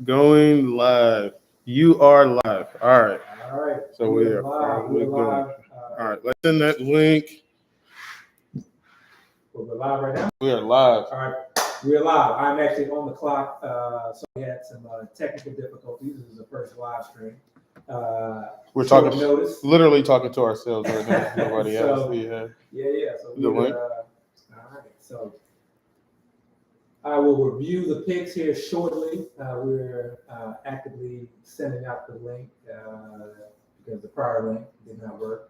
Going live. You are live. All right. All right. So we are live. We're live. All right. Let's send that link. We're live right now. We are live. All right. We're live. I'm actually on the clock. So we had some technical difficulties. This is the first live stream. We're talking notice. Literally talking to ourselves right now. Nobody else. Yeah. So the link. All right. So I will review the picks here shortly. We're actively sending out the link because the prior link did not work.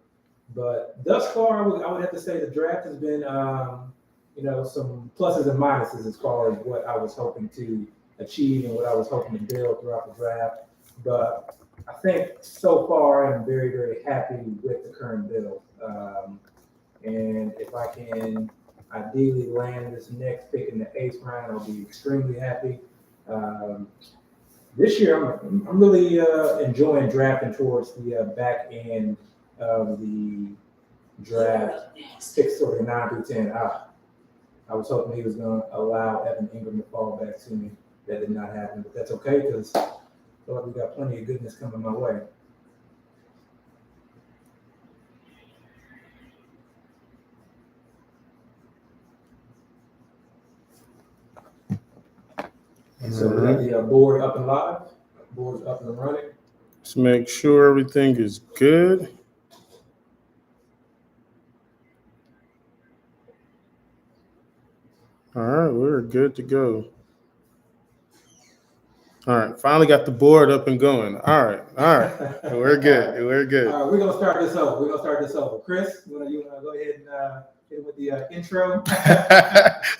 But thus far, I would have to say the draft has been, some pluses and minuses as far as what I was hoping to achieve and what I was hoping to build throughout the draft. But I think so far I'm very, very happy with the current build. And if I can ideally land this next pick in the 8th round, I'll be extremely happy. This year, I'm really enjoying drafting towards the back end of the draft, picks sort of 9 through 10. I was hoping he was going to allow Evan Ingram to fall back to me. That did not happen, but that's okay because I feel like we got plenty of goodness coming my way. So we got the board up and live. Board's up and running. Let's make sure everything is good. All right, we're good to go. All right, finally got the board up and going. All right, we're good. We're good. All right, we're gonna start this over. Chris, you wanna go ahead and hit with the intro?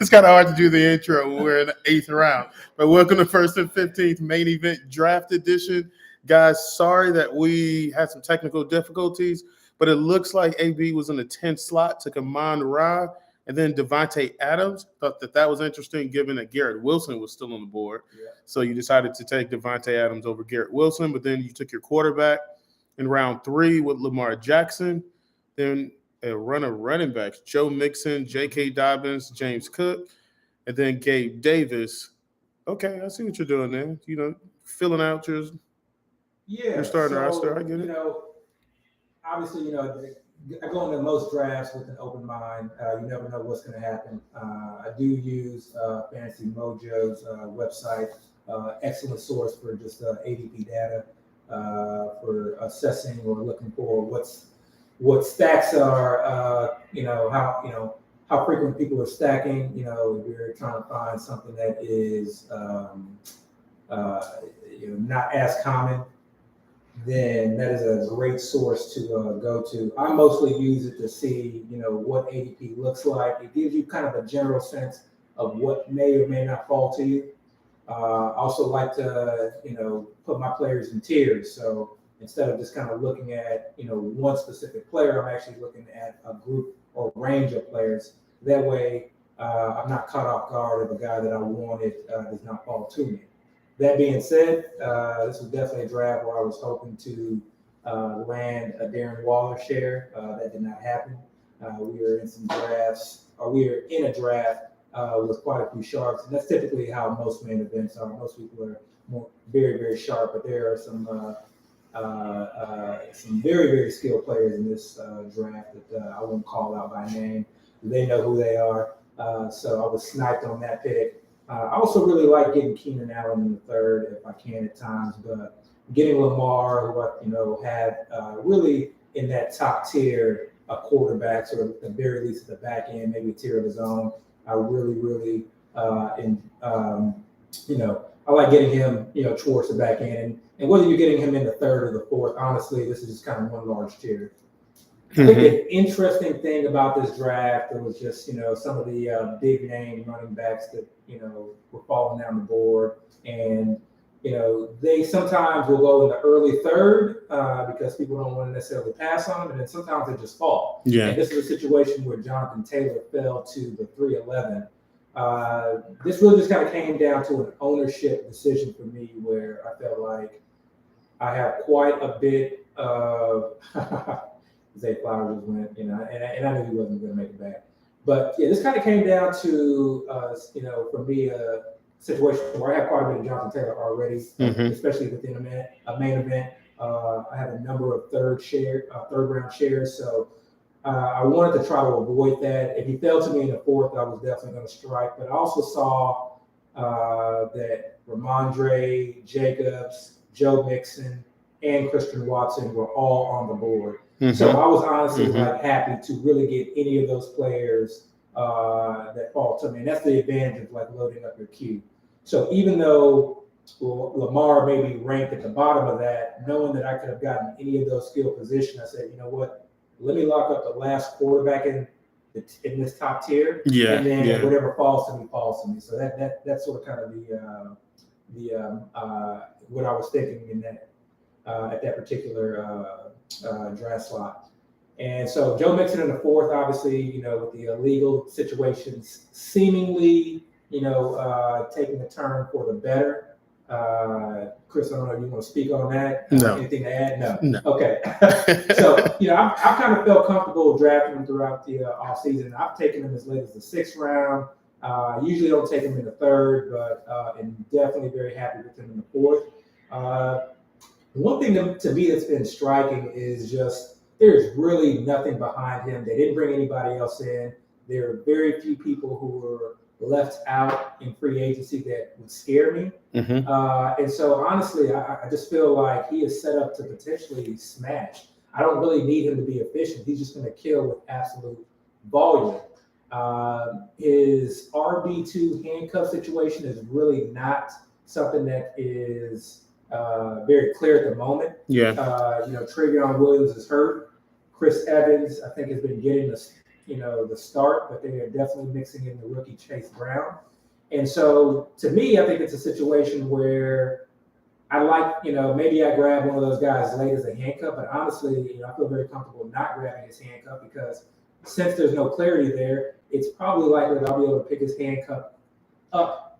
It's kind of hard to do the intro when we're in the 8th round. But welcome to First and 15th Main Event Draft Edition. Guys, sorry that we had some technical difficulties, but it looks like AB was in the 10th slot, took Amon Ra, and then Devontae Adams. Thought that was interesting given that Garrett Wilson was still on the board. Yeah. So you decided to take Devontae Adams over Garrett Wilson, but then you took your quarterback in round 3 with Lamar Jackson. Then a run of running backs, Joe Mixon, J.K. Dobbins, James Cook, and then Gabe Davis. Okay, I see what you're doing there. Filling out your starting roster. I get it. Obviously, I go into most drafts with an open mind. You never know what's going to happen. I do use Fantasy Mojo's website, excellent source for just ADP data for assessing or looking for what stacks are. How frequent people are stacking. If you're trying to find something that is not as common, then that is a great source to go to. I mostly use it to see, what ADP looks like. It gives you kind of a general sense of what may or may not fall to you. I also like to, put my players in tiers. So instead of just kind of looking at, one specific player, I'm actually looking at a group or range of players. That way, I'm not caught off guard if a guy that I wanted does not fall to me. That being said, this was definitely a draft where I was hoping to land a Darren Waller share. That did not happen. We were in a draft with quite a few sharps, and that's typically how most main events are. Most people are very, very sharp, but there are some very, very skilled players in this draft that I won't call out by name. They know who they are, so I was sniped on that pick. I also really like getting Keenan Allen in the 3rd if I can at times, but getting Lamar, who I had really in that top tier of quarterbacks, or at the very least at the back end, maybe a tier of his own. I really, really, I like getting him, towards the back end. And whether you're getting him in the 3rd or the 4th, honestly, this is just kind of one large tier. I think the interesting thing about this draft was just, some of the big name running backs that, were falling down the board. And, they sometimes will go in the early 3rd because people don't want to necessarily pass on them. And then sometimes they just fall. Yeah. And this is a situation where Jonathan Taylor fell to the 311. This really just kind of came down to an ownership decision for me where I felt like I have quite a bit of Zay Flowers went, and I knew he wasn't going to make it back. But yeah, this kind of came down to, for me, situation where I have quite a bit of Jonathan Taylor already, Mhm. especially within a main event. I have a number of third round shares, so I wanted to try to avoid that. If he fell to me in the fourth, I was definitely going to strike. But I also saw that Ramondre, Jacobs, Joe Mixon, and Christian Watson were all on the board. So I was honestly like happy to really get any of those players that fall to me. And that's the advantage of like loading up your queue. So even though Lamar may be ranked at the bottom of that, knowing that I could have gotten any of those skill positions, I said, you know what? Let me lock up the last quarterback in this top tier, and then whatever falls to me falls to me. So that's sort of kind of what I was thinking in that at that particular draft slot. And so Joe Mixon in the fourth, obviously, you know, with the illegal situations seemingly, you know, taking a turn for the better. Chris, I don't know if you want to speak on that. No. Anything to add? No. Okay. So, you know, I've kind of felt comfortable drafting him throughout the offseason. I've taken him as late as the 6th round. Usually don't take him in the 3rd, but am definitely very happy with him in the 4th. One thing to me that's been striking is just there's really nothing behind him. They didn't bring anybody else in. There are very few people who were left out in free agency that would scare me. And so honestly, I just feel like he is set up to potentially smash. I don't really need him to be efficient. He's just going to kill with absolute volume. His RB2 handcuff situation is really not something that is very clear at the moment. You know, Travion Williams is hurt. Chris Evans, I think, has been getting the start, but they are definitely mixing in the rookie Chase Brown. And so to me, I think it's a situation where I like, you know, maybe I grab one of those guys late as a handcuff, but honestly, you know, I feel very comfortable not grabbing his handcuff because since there's no clarity there, it's probably likely that I'll be able to pick his handcuff up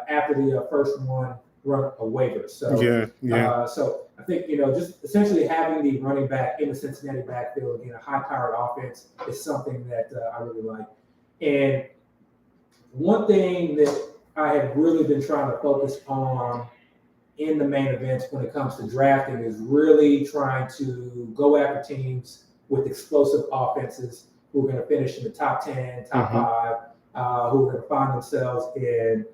after the first one run a waiver. So, so I think, you know, just essentially having the running back in the Cincinnati backfield, again, a high-powered offense is something that I really like. And one thing that I have really been trying to focus on in the main events when it comes to drafting is really trying to go after teams with explosive offenses who are going to finish in the top 10, top 5, who are going to find themselves in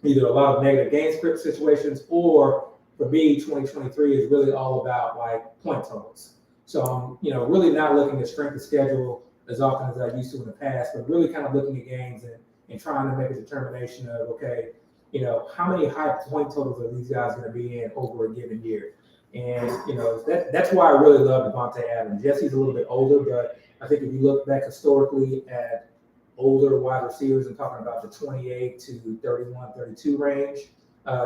either a lot of negative game script situations, or for me, 2023 is really all about like point totals. So I'm, you know, really not looking at strength of schedule as often as I used to in the past, but really kind of looking at games and trying to make a determination of, okay, you know, how many high point totals are these guys going to be in over a given year? And, you know, that's why I really love Devontae Adams. Yes, he's a little bit older, but I think if you look back historically at older wide receivers and talking about the 28 to 31, 32 range,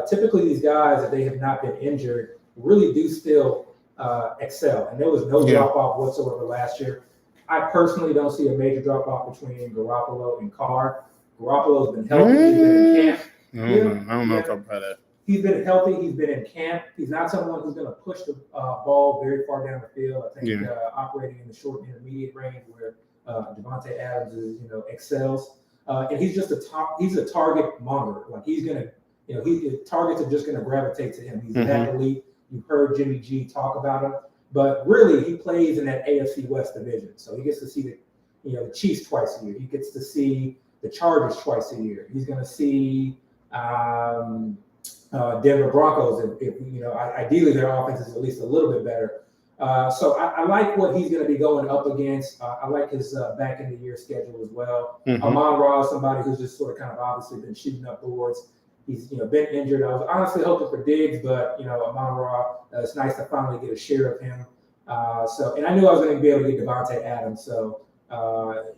typically these guys, if they have not been injured, really do still excel. And there was no drop-off whatsoever last year. I personally don't see a major drop-off between Garoppolo and Carr. Garoppolo's been healthy. He's been in camp. I don't know if I'm about that. He's been healthy. He's been in camp. He's not someone who's going to push the ball very far down the field. I think operating in the short and intermediate range where Devontae Adams is, you know, excels. And he's just he's a target monger. Like he's going to, you know, targets are just going to gravitate to him. He's that elite. You've heard Jimmy G talk about him, but really he plays in that AFC West division. So he gets to see the Chiefs twice a year. He gets to see the Chargers twice a year. He's going to see Denver Broncos, if you know, ideally their offense is at least a little bit better. So I like what he's going to be going up against. I like his back end of the year schedule as well. Amon-Ra is somebody who's just sort of kind of obviously been shooting up boards. He's, you know, been injured. I was honestly hoping for Diggs, but, you know, Amon-Ra, it's nice to finally get a share of him. And I knew I was going to be able to get Devontae Adams. So,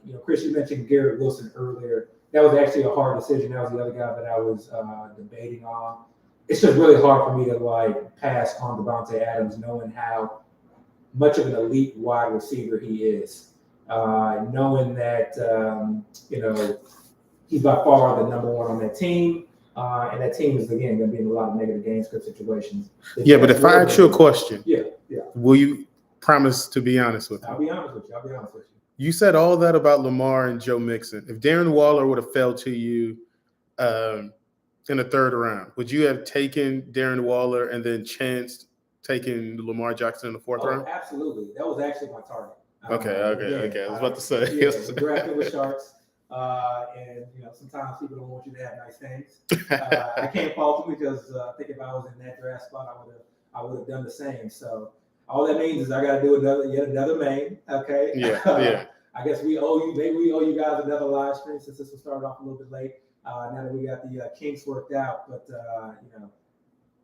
you know, Chris, you mentioned Garrett Wilson earlier. That was actually a hard decision. That was the other guy that I was debating on. It's just really hard for me to like pass on Devontae Adams, knowing how much of an elite wide receiver he is. Knowing that you know, he's by far the number one on that team, and that team is again going to be in a lot of negative game script situations. But if I ask you a question, yeah, will you promise to be honest with me? I'll be honest with you. You said all that about Lamar and Joe Mixon. If Darren Waller would have fell to you in the third round, would you have taken Darren Waller and then chanced taking Lamar Jackson in the fourth round? Absolutely. That was actually my target. Okay. I was about to say. Yeah, we drafted with Sharks. And sometimes people don't want you to have nice things. I can't fault them because I think if I was in that draft spot, I would have done the same. So all that means is I got to do yet another main. Okay. Yeah. I guess maybe we owe you guys another live stream since this will start off a little bit late. Now that we got the kinks worked out, but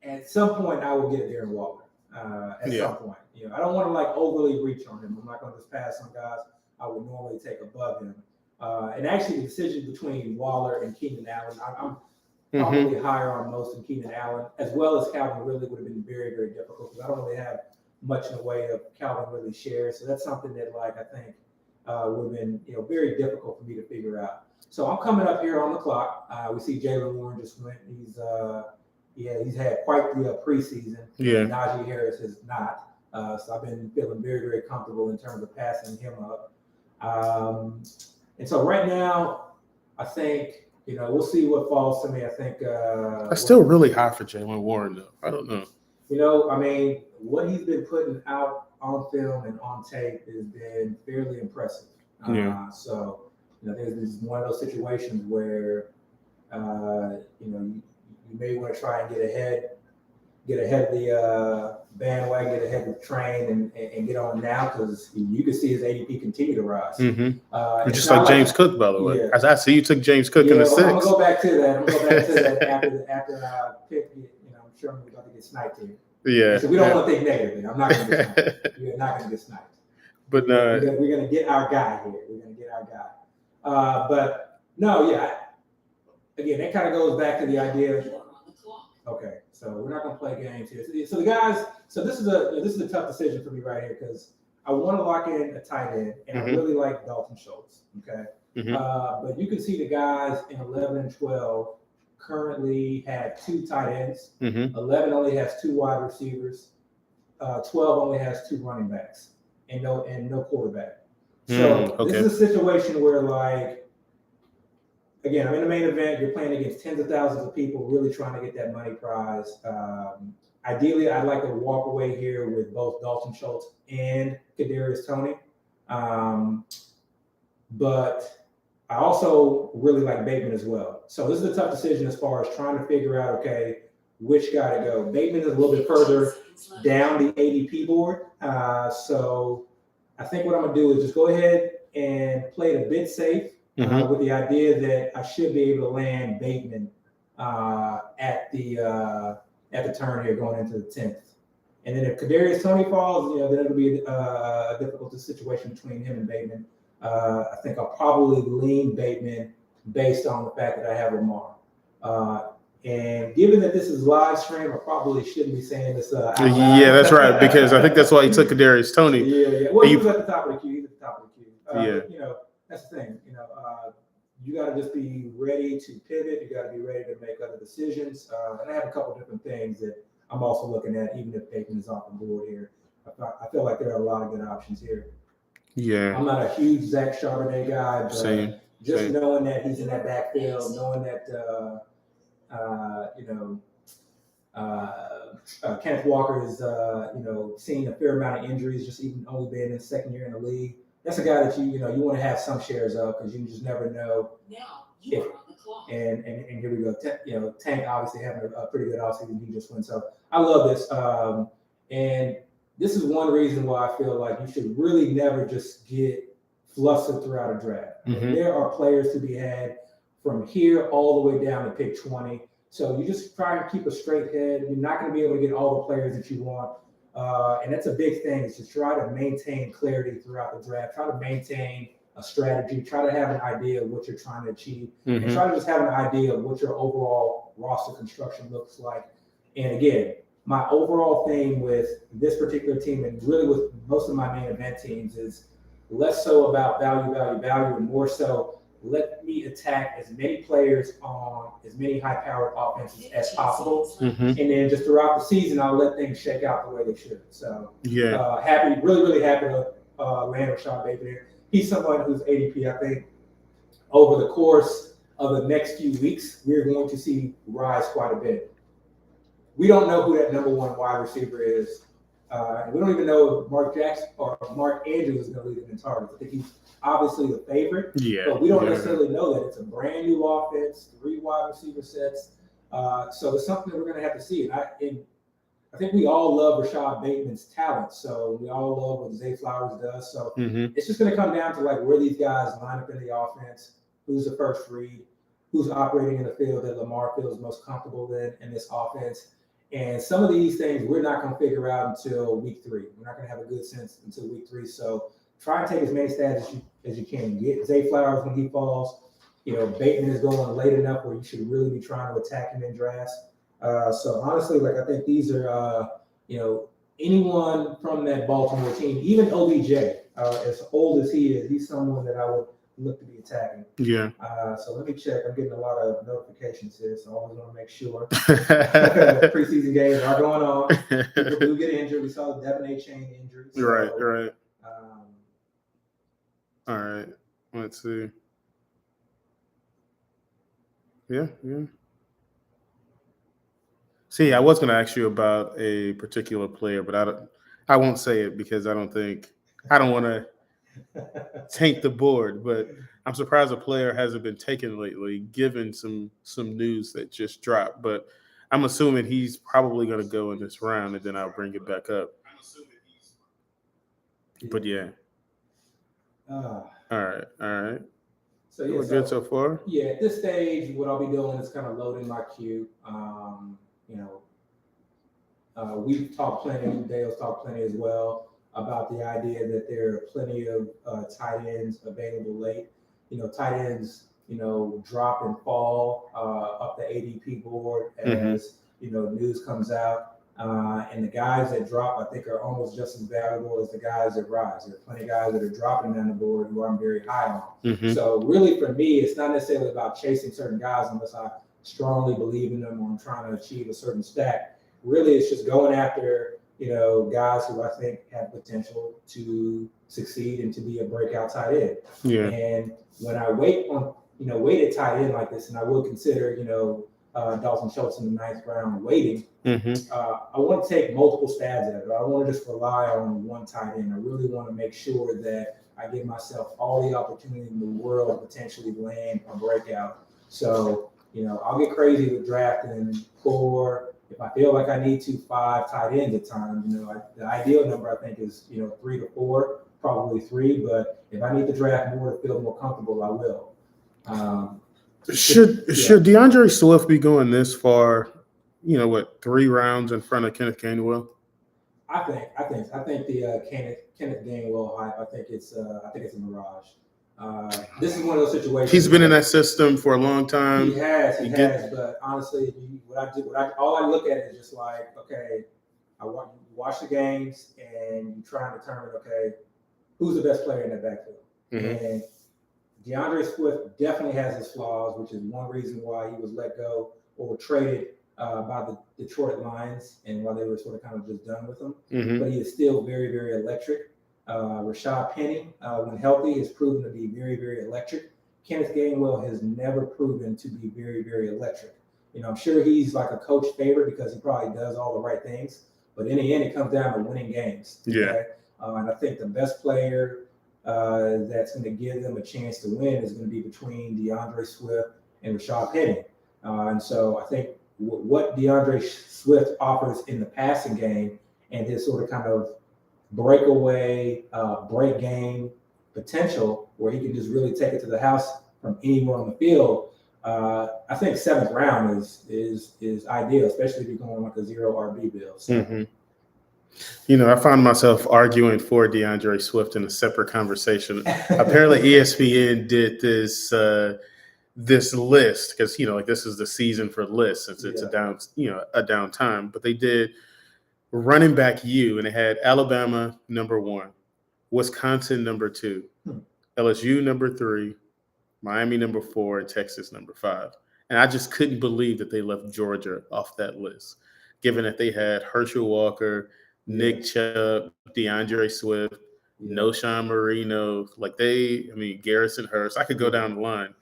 at some point I will get Darren Waller. Some point, I don't want to overly reach on him. I'm not going to just pass on guys I would normally take above him. And actually, the decision between Waller and Keenan Allen, I'm probably higher on most than Keenan Allen, as well as Calvin Ridley would have been very, very difficult because I don't really have much in the way of Calvin Ridley shares. So that's something that I think would have been very difficult for me to figure out. So I'm coming up here on the clock. We see Jaylen Warren just went. He's had quite the preseason. Yeah. Najee Harris has not. So I've been feeling very, very comfortable in terms of passing him up. And so right now, I think, we'll see what falls to me. I think that's still really high for Jaylen Warren, though. I don't know. What he's been putting out on film and on tape has been fairly impressive. So, there's one of those situations where, you may want to try and get ahead of the bandwagon, get ahead of the train, and get on now because you can see his ADP continue to rise. Just like James Cook, by the way. Yeah. As I see you took James Cook in the 6th. I'm gonna go back to that. after I pick. I'm sure I'm about to get sniped here. Yeah. So we don't want to think negatively. I'm not going to get sniped. We're not going to get sniped. But we're going to get our guy here. But no, yeah. Again, that kind of goes back to the idea of, okay, so we're not going to play games here. So the guys, this is a tough decision for me right here because I want to lock in a tight end, and I really like Dalton Schultz. Okay, but you can see the guys in 11 and 12 currently have 2 tight ends. 11 only has 2 wide receivers. 12 only has 2 running backs, and no quarterback. So this is a situation where again, I'm in the main event. You're playing against tens of thousands of people really trying to get that money prize. Ideally, I'd like to walk away here with both Dalton Schultz and Kadarius Toney. But I also really like Bateman as well. So this is a tough decision as far as trying to figure out, okay, which guy to go. Bateman is a little bit further down the ADP board. So I think what I'm going to do is just go ahead and play it a bit safe. With the idea that I should be able to land Bateman at the turn here going into the 10th. And then if Kadarius Toney falls, then it'll be a difficult situation between him and Bateman. I think I'll probably lean Bateman based on the fact that I have Lamar. And given that this is live stream, I probably shouldn't be saying this. Yeah, that's right, because I think that's why he took Kadarius Toney. Yeah. Well, he was at the top of the queue. That's the thing. You got to just be ready to pivot. You got to be ready to make other decisions. And I have a couple different things that I'm also looking at, even if Bateman is off the board here. I feel like there are a lot of good options here. Yeah. I'm not a huge Zach Charbonnet guy, but Same. knowing that he's in that backfield, knowing that Kenneth Walker is seeing a fair amount of injuries, just even only being in his second year in the league. That's a guy that you want to have some shares of because you just never know. And here we go. Tank obviously having a pretty good offseason. He just went. So I love this. And this is one reason why I feel like you should really never just get flustered throughout a draft. There are players to be had from here all the way down to pick 20. So you just try and keep a straight head. You're not going to be able to get all the players that you want. And that's a big thing is to try to maintain clarity throughout the draft. Try to maintain a strategy. Try to have an idea of what you're trying to achieve. And try to just have an idea of what your overall roster construction looks like. And again, my overall theme with this particular team and really with most of my main event teams is less so about value, and more so let me attack as many players on as many high-powered offenses as possible. And then just throughout the season, I'll let things shake out the way they should. So really happy to land with Sean Bateman here. He's someone who's ADP, I think, over the course of the next few weeks, we're going to see rise quite a bit. We don't know who that number one wide receiver is. And we don't even know if Mark Jackson or Mark Andrews is going to lead them in targets. I think he's obviously the favorite, but we don't necessarily know that. It's a brand new offense, 3 wide receiver sets. So it's something that we're going to have to see. And I think we all love Rashad Bateman's talent. So we all love what Zay Flowers does. So it's just going to come down to like where these guys line up in the offense, who's the first read, who's operating in the field that Lamar feels most comfortable in this offense. And some of these things we're not going to figure out until week 3. We're not going to have a good sense until week 3. So try and take as many stats as you can. Get Zay Flowers when he falls. Bateman is going late enough where you should really be trying to attack him in drafts. So honestly, like I think these are, anyone from that Baltimore team, even OBJ, as old as he is, he's someone that I would look to be attacking. Yeah. So let me check. I'm getting a lot of notifications here, so I always want to make sure. Preseason games are going on. People do get injured. We saw the Devon chain injury. So, right. All right. Let's see. Yeah. See, I was going to ask you about a particular player, but I won't say it because I don't want to tank the board, but I'm surprised a player hasn't been taken lately, given some news that just dropped. But I'm assuming he's probably going to go in this round, and then I'll bring it back up. But yeah. All right. So we're good so far. Yeah, at this stage, what I'll be doing is kind of loading my queue. We've talked plenty. Dale's talked plenty as well about the idea that there are plenty of tight ends available late. Tight ends, drop and fall up the ADP board as news comes out. And the guys that drop, I think, are almost just as valuable as the guys that rise. There are plenty of guys that are dropping down the board who I'm very high on. So really, for me, it's not necessarily about chasing certain guys unless I strongly believe in them or I'm trying to achieve a certain stack. Really, it's just going after guys who I think have potential to succeed and to be a breakout tight end. Yeah. And when I wait at tight end like this, and I will consider Dalton Schultz in the 9th round waiting. I want to take multiple stabs at it. I don't want to just rely on one tight end. I really want to make sure that I give myself all the opportunity in the world to potentially land a breakout. So, I'll get crazy with drafting 4. If I feel like I need to, 5 tight ends at times. The ideal number I think is 3 to 4, probably 3. But if I need to draft more to feel more comfortable, I will. Should DeAndre Swift be going this far? 3 rounds in front of Kenneth Gainwell? I think the Kenneth Gainwell hype. I think it's a mirage. This is one of those situations. He's been in that system for a long time. He has. But honestly, all I look at is just like, okay, I want you to watch the games and you try and determine, okay, who's the best player in that backfield. And DeAndre Swift definitely has his flaws, which is one reason why he was let go or traded by the Detroit Lions and why they were sort of kind of just done with him. But he is still very, very electric. Rashad Penny, when healthy, has proven to be very, very electric. Kenneth Gainwell has never proven to be very, very electric. I'm sure he's like a coach favorite because he probably does all the right things. But in the end, it comes down to winning games. Yeah. Okay? And I think the best player that's going to give them a chance to win is going to be between DeAndre Swift and Rashad Penny. And so I think what DeAndre Swift offers in the passing game and his sort of kind of breakaway, break game potential where he can just really take it to the house from anywhere on the field. I think 7th round is ideal, especially if you're going like a 0 RB build. So. I found myself arguing for DeAndre Swift in a separate conversation. Apparently, ESPN did this list because this is the season for lists. It's a down time, but they did running back and it had Alabama number 1, Wisconsin number 2, LSU number 3, Miami number 4, and Texas number 5. And I just couldn't believe that they left Georgia off that list, given that they had Herschel Walker, Nick Chubb, DeAndre Swift, Noshawn Marino, Garrison Hurst. I could go down the line.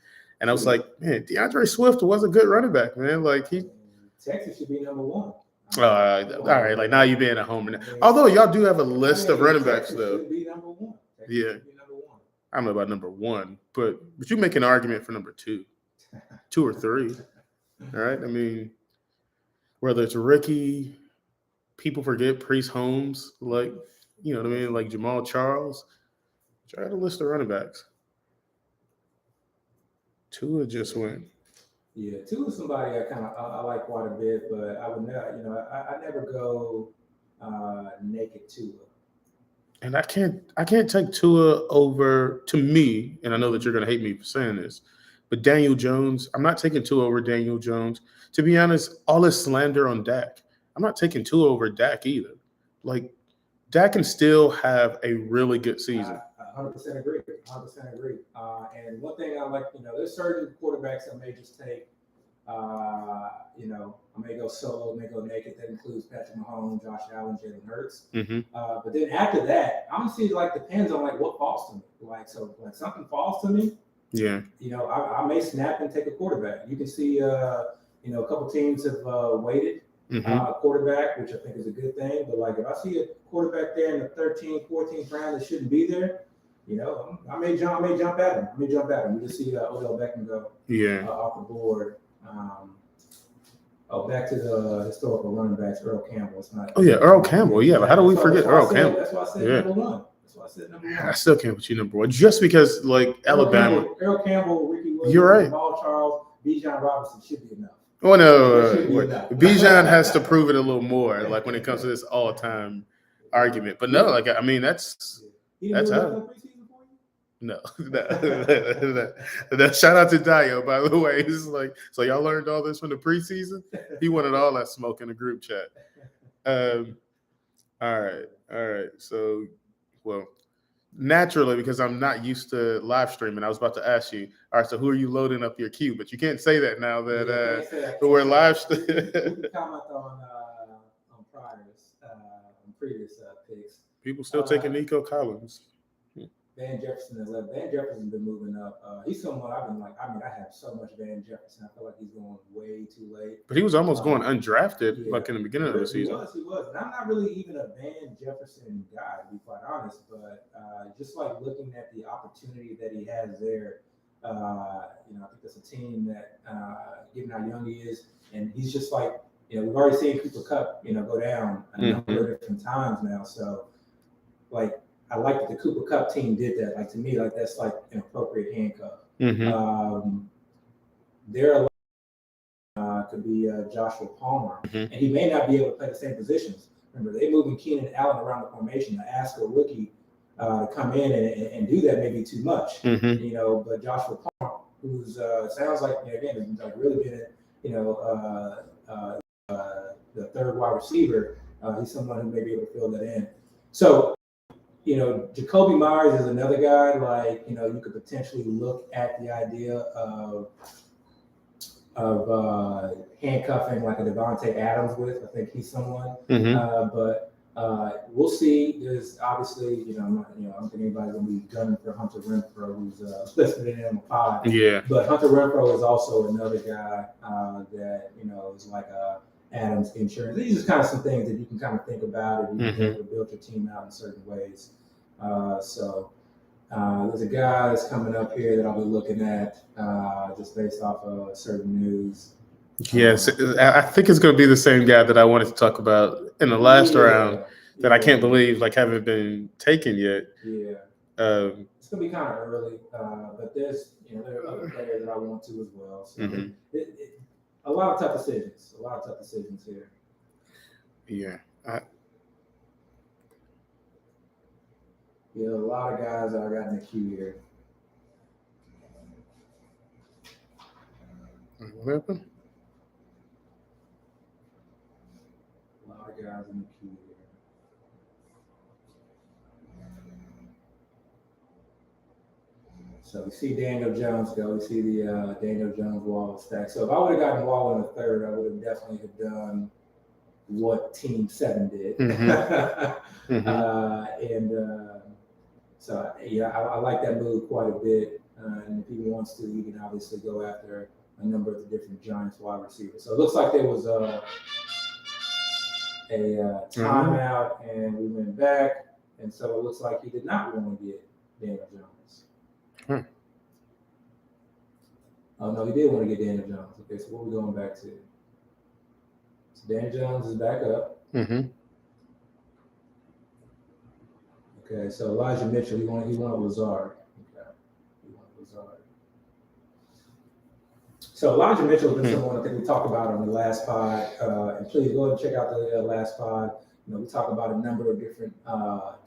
And I was like, man, DeAndre Swift was a good running back, man. Like Texas should be number one. all right, like now you being a homer. Although y'all do have a list of running backs, though. Should be number one. Yeah. I don't know about number one, but you make an argument for number two or three. All right. I mean, whether it's Ricky, people forget Priest Holmes, like, you know what I mean? Like Jamal Charles. Try to list the running backs. Tua just went. Yeah, Tua is somebody I like quite a bit, but I would never, I never go naked Tua. And I can't take Tua over, to me, and I know that you're going to hate me for saying this, but Daniel Jones, I'm not taking Tua over Daniel Jones. To be honest, all this slander on Dak, I'm not taking Tua over Dak either. Like, Dak can still have a really good season. I 100% agree. 100% agree. And one thing I like, there's certain quarterbacks I may just take. I may go solo, may go naked. That includes Patrick Mahomes, Josh Allen, Jalen Hurts. Mm-hmm. But then after that, honestly, depends on what falls to me. When something falls to me, yeah, I may snap and take a quarterback. You can see, a couple teams have waited a quarterback, which I think is a good thing. But if I see a quarterback there in the 13th, 14th round that shouldn't be there, I may jump at him. We just see Odell Beckham go off the board. Back to the historical running backs, Earl Campbell. It's not. Earl Campbell. Yeah, how do we forget Earl Campbell? That's why I said number one. I still can't put you number one, just because Alabama. Earl Campbell, Ricky Williams, you're right. Jamal Charles, Bijan Robinson should be enough. Oh no, Bijan has to prove it a little more, when it comes to this all-time argument. But no, that's how. No. Shout out to Dio, by the way. It's so y'all learned all this from the preseason? He wanted all that smoke in the group chat. All right. So, naturally, because I'm not used to live streaming, I was about to ask you, all right, so who are you loading up your queue? But you can't say that now that we're live streaming. You can comment on previous picks. People still taking Nico Collins. Van Jefferson at 11. Van Jefferson's been moving up. He's someone I've been I have so much Van Jefferson. I feel like he's going way too late. But he was almost going undrafted in the beginning of the season. He was. And I'm not really even a Van Jefferson guy, to be quite honest. But just looking at the opportunity that he has there, I think that's a team that, given how young he is, and he's just we've already seen Cooper Kupp, go down a number of different times now. So, I like that the Cooper Kupp team did that. To me, that's an appropriate handcuff. There could be Joshua Palmer, and he may not be able to play the same positions. Remember, they're moving Keenan Allen around the formation. To ask a rookie to come in and do that may be too much. But Joshua Palmer, who's sounds like again has really been the third wide receiver. He's someone who may be able to fill that in. So. Jacoby Myers is another guy, you could potentially look at the idea of handcuffing a Devontae Adams with. I think he's someone. But we'll see. There's obviously, I don't think anybody's going to be gunning for Hunter Renfrow, who's listed in M5. Yeah. But Hunter Renfrow is also another guy that, is a Adams insurance. These are just kind of some things that you can kind of think about if you can able to build your team out in certain ways. So there's a guy that's coming up here that I'll be looking at just based off of certain news. Yes, I think it's going to be the same guy that I wanted to talk about in the last round that I can't believe haven't been taken yet. Yeah. It's going to be kind of early, but there's there are other players that I want to as well. So a lot of tough decisions. Here. Yeah. A lot of guys that I got in the queue here. What happened? A lot of guys in the queue here. So we see Daniel Jones go. We see the Daniel Jones Waller stack. So if I would have gotten Waller in the third, I would have definitely have done what Team 7 did. So I like that move quite a bit. And if he wants to, he can obviously go after a number of the different Giants wide receivers. So it looks like there was a timeout, and we went back. And so it looks like he did not want to get Daniel Jones. Oh, no, he did want to get Daniel Jones. Okay, so what are we going back to? So Daniel Jones is back up. Okay, so Elijah Mitchell, he wanted Lazard. Okay, he wanted Lazard. So Elijah Mitchell has been someone I think we talked about on the last pod. And please go ahead and check out the last pod. We talk about a number of different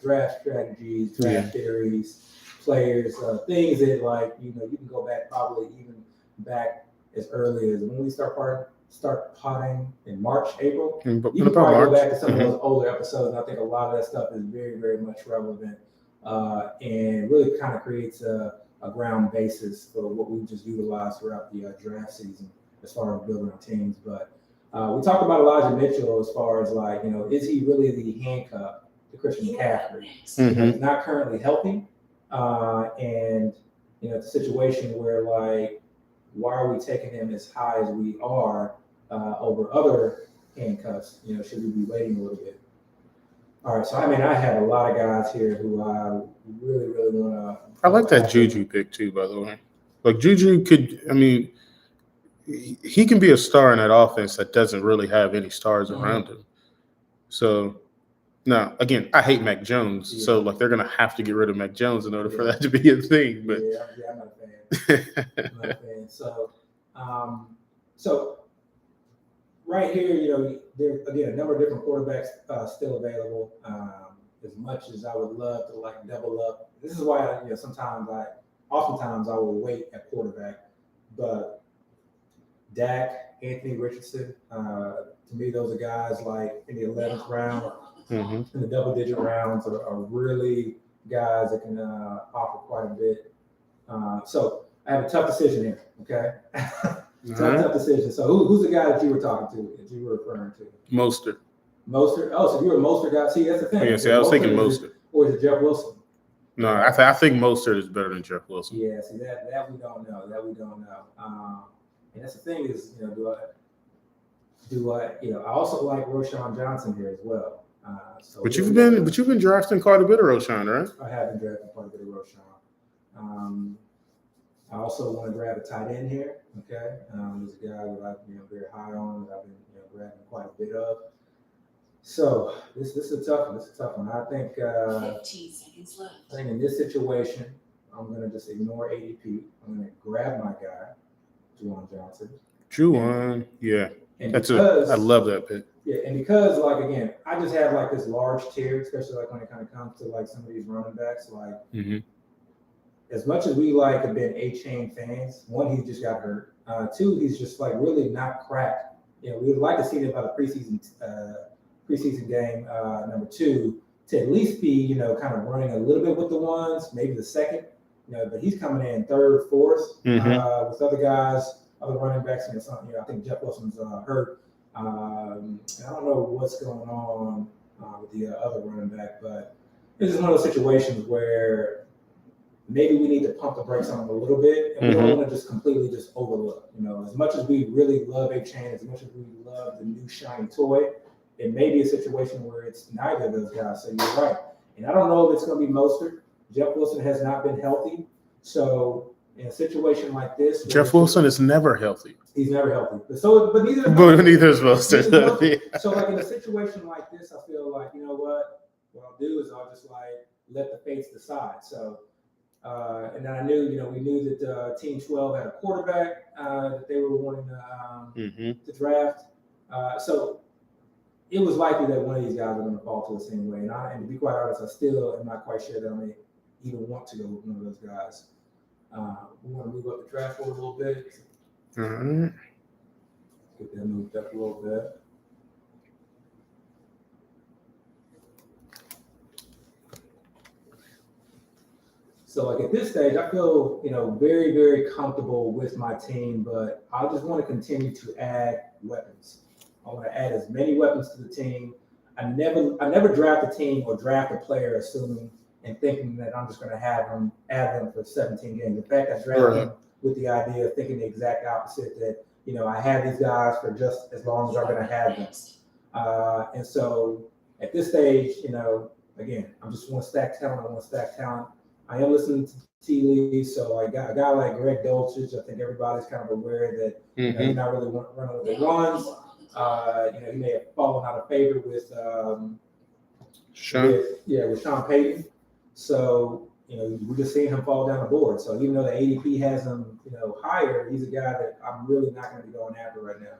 draft strategies, draft theories, players, things that you can go back probably even back as early as when we start potting in March, April. You can probably go back to some of those older episodes, and I think a lot of that stuff is very, very much relevant and really kind of creates a ground basis for what we just utilize throughout the draft season as far as building our teams. But we talked about Elijah Mitchell as far as is he really the handcuff to Christian McCaffrey? He's not currently healthy, and it's a situation where why are we taking him as high as we are over other handcuffs? Should we be waiting a little bit? All right, so I had a lot of guys here who I really, really want to. I like that Juju pick too, by the way. Juju could, he can be a star in that offense that doesn't really have any stars around him. So, now, again, I hate Mac Jones, so they're going to have to get rid of Mac Jones in order for that to be a thing. But I'm not a fan. I'm not a fan. So right here, there again a number of different quarterbacks still available. As much as I would love to double up, this is why oftentimes I will wait at quarterback. But Dak, Anthony Richardson, to me, those are guys in the 11th round, in the double-digit rounds, are really guys that can offer quite a bit. So I have a tough decision here. Okay. Tough decision. So who's the guy that you were talking to, that you were referring to? Mostert. Mostert? Oh, so you're a Mostert guy. See, that's the thing. Yeah, see, I was thinking Mostert. Or is it Jeff Wilson? No, I think Mostert is better than Jeff Wilson. Yeah, see, that we don't know. And that's the thing is, do I I also like Roschon Johnson here as well. But you've been drafting quite a bit of Roschon, right? I have been drafting quite a bit of Roschon. I also want to grab a tight end here. Okay, there's a guy that I'm very high on, that I've been grabbing quite a bit of. So this is a tough one. I think 15 seconds left. I think in this situation, I'm going to just ignore ADP. I'm going to grab my guy, Juwan Johnson. Yeah, I love that pick. Yeah, and because again, I just have this large tier, especially when it kind of comes to some of these running backs. As much as we have been A-Chain fans, one, he just got hurt. Two, he's just really not cracked. We would like to see him by the preseason game number 2 to at least be kind of running a little bit with the ones, maybe the second. But he's coming in third, fourth with other guys, other running backs. I think Jeff Wilson's hurt. I don't know what's going on with the other running back, but this is one of those situations where maybe we need to pump the brakes on him a little bit, and we don't want to just completely overlook. As much as we really love A-Chain, as much as we love the new shiny toy, it may be a situation where it's neither of those guys. So you're right. And I don't know if it's going to be Mostert. Jeff Wilson has not been healthy. So in a situation like this, Jeff Wilson is never healthy. He's never healthy. But neither is Mostert. So in a situation like this, I feel what I'll do is I'll just let the fates decide. So and then we knew that Team 12 had a quarterback that they were wanting to draft. So it was likely that one of these guys were going to fall to us anyway. And to be quite honest, I still am not quite sure that I may even want to go with one of those guys. We want to move up the draft board a little bit. All right. Get that moved up a little bit. So at this stage, I feel, very, very comfortable with my team, but I just want to continue to add weapons. I want to add as many weapons to the team. I never draft a team or draft a player assuming and thinking that I'm just going to add them for 17 games. In fact, I drafted them with the idea of thinking the exact opposite, that, I have these guys for just as long as I'm going to have them. And so at this stage, again, I'm just want to stack talent. I am listening to tea leaves, so I got a guy like Greg Dulcich. I think everybody's kind of aware that he's not really running with the runs. He may have fallen out of favor with Sean. with Sean Payton. So we're just seeing him fall down the board. So even though the ADP has him higher, he's a guy that I'm really not going to be going after right now.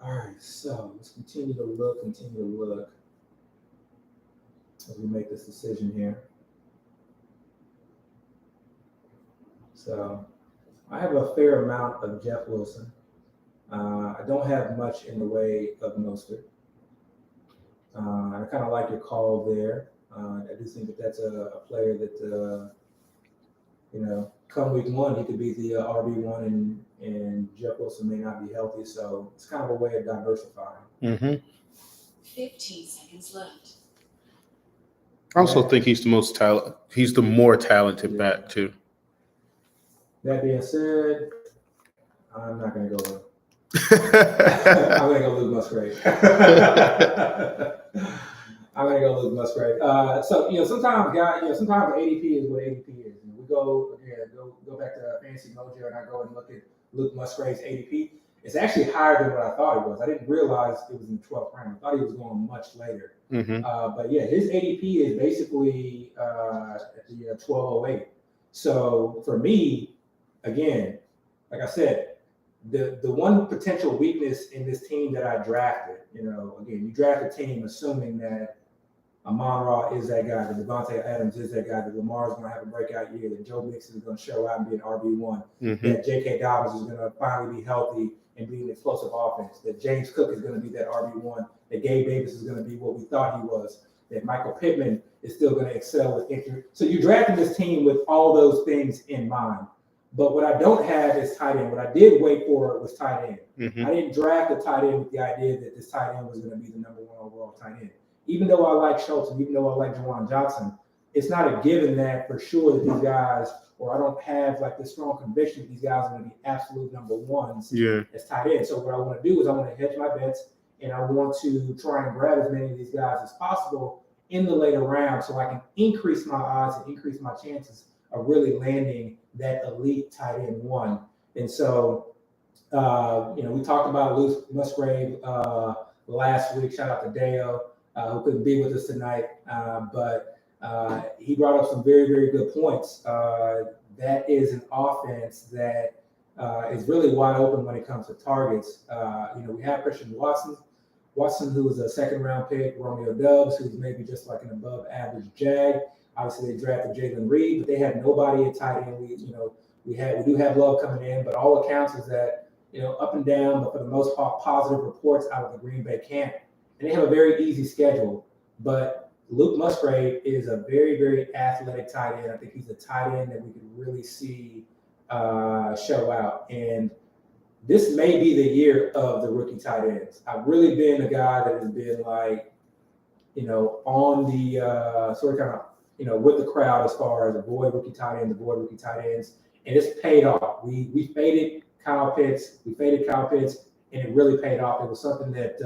All right, so let's continue to look as we make this decision here. So I have a fair amount of Jeff Wilson. I don't have much in the way of Mostert. I kind of like your call there. I do think that that's a player that, come week one, he could be the RB1 and Jeff Wilson may not be healthy. So it's kind of a way of diversifying. 15 seconds left. I also think he's the most talent. He's the more talented back too. That being said, I'm not going to go. I'm going to go Luke Musgrave. So sometimes ADP is what ADP is. We go back to Fantasy Mojo, and I go and look at Luke Musgrave's ADP. It's actually higher than what I thought it was. I didn't realize it was in the 12th round. I thought he was going much later. But his ADP is basically at the 1208. So for me, again, like I said, the one potential weakness in this team that I drafted, again, you draft a team assuming that Amon-Ra is that guy, that Devontae Adams is that guy, that Lamar is going to have a breakout year, that Joe Mixon is going to show out and be an RB1, that J.K. Dobbins is going to finally be healthy and be an explosive offense, that James Cook is going to be that RB1, that Gabe Davis is going to be what we thought he was, that Michael Pittman is still going to excel with injury. So you drafted this team with all those things in mind. But what I don't have is tight end. What I did wait for was tight end. I didn't draft a tight end with the idea that this tight end was going to be the number one overall tight end. Even though I like Schultz and even though I like Juwan Johnson, it's not a given that for sure that these guys, or I don't have like this strong conviction that these guys are going to be absolute number ones as tight end. So what I want to do is I want to hedge my bets, and I want to try and grab as many of these guys as possible in the later round so I can increase my odds and increase my chances of really landing that elite tight end one. And so, we talked about Luke Musgrave last week. Shout out to Deo, who couldn't be with us tonight. But he brought up some very, very good points. That is an offense that is really wide open when it comes to targets. We have Christian Watson, who was a second-round pick, Romeo Doubs, who's maybe just like an above-average Jag. Obviously, they drafted Jalen Reed, but they had nobody at tight end. We do have Love coming in, but all accounts is that up and down, but for the most part, positive reports out of the Green Bay camp, and they have a very easy schedule. But Luke Musgrave is a very, very athletic tight end. I think he's a tight end that we could really see show out. And this may be the year of the rookie tight ends. I've really been a guy that has been like, on the sort of kind of, with the crowd as far as avoid rookie tight ends, and it's paid off. We faded Kyle Pitts, and it really paid off. It was something that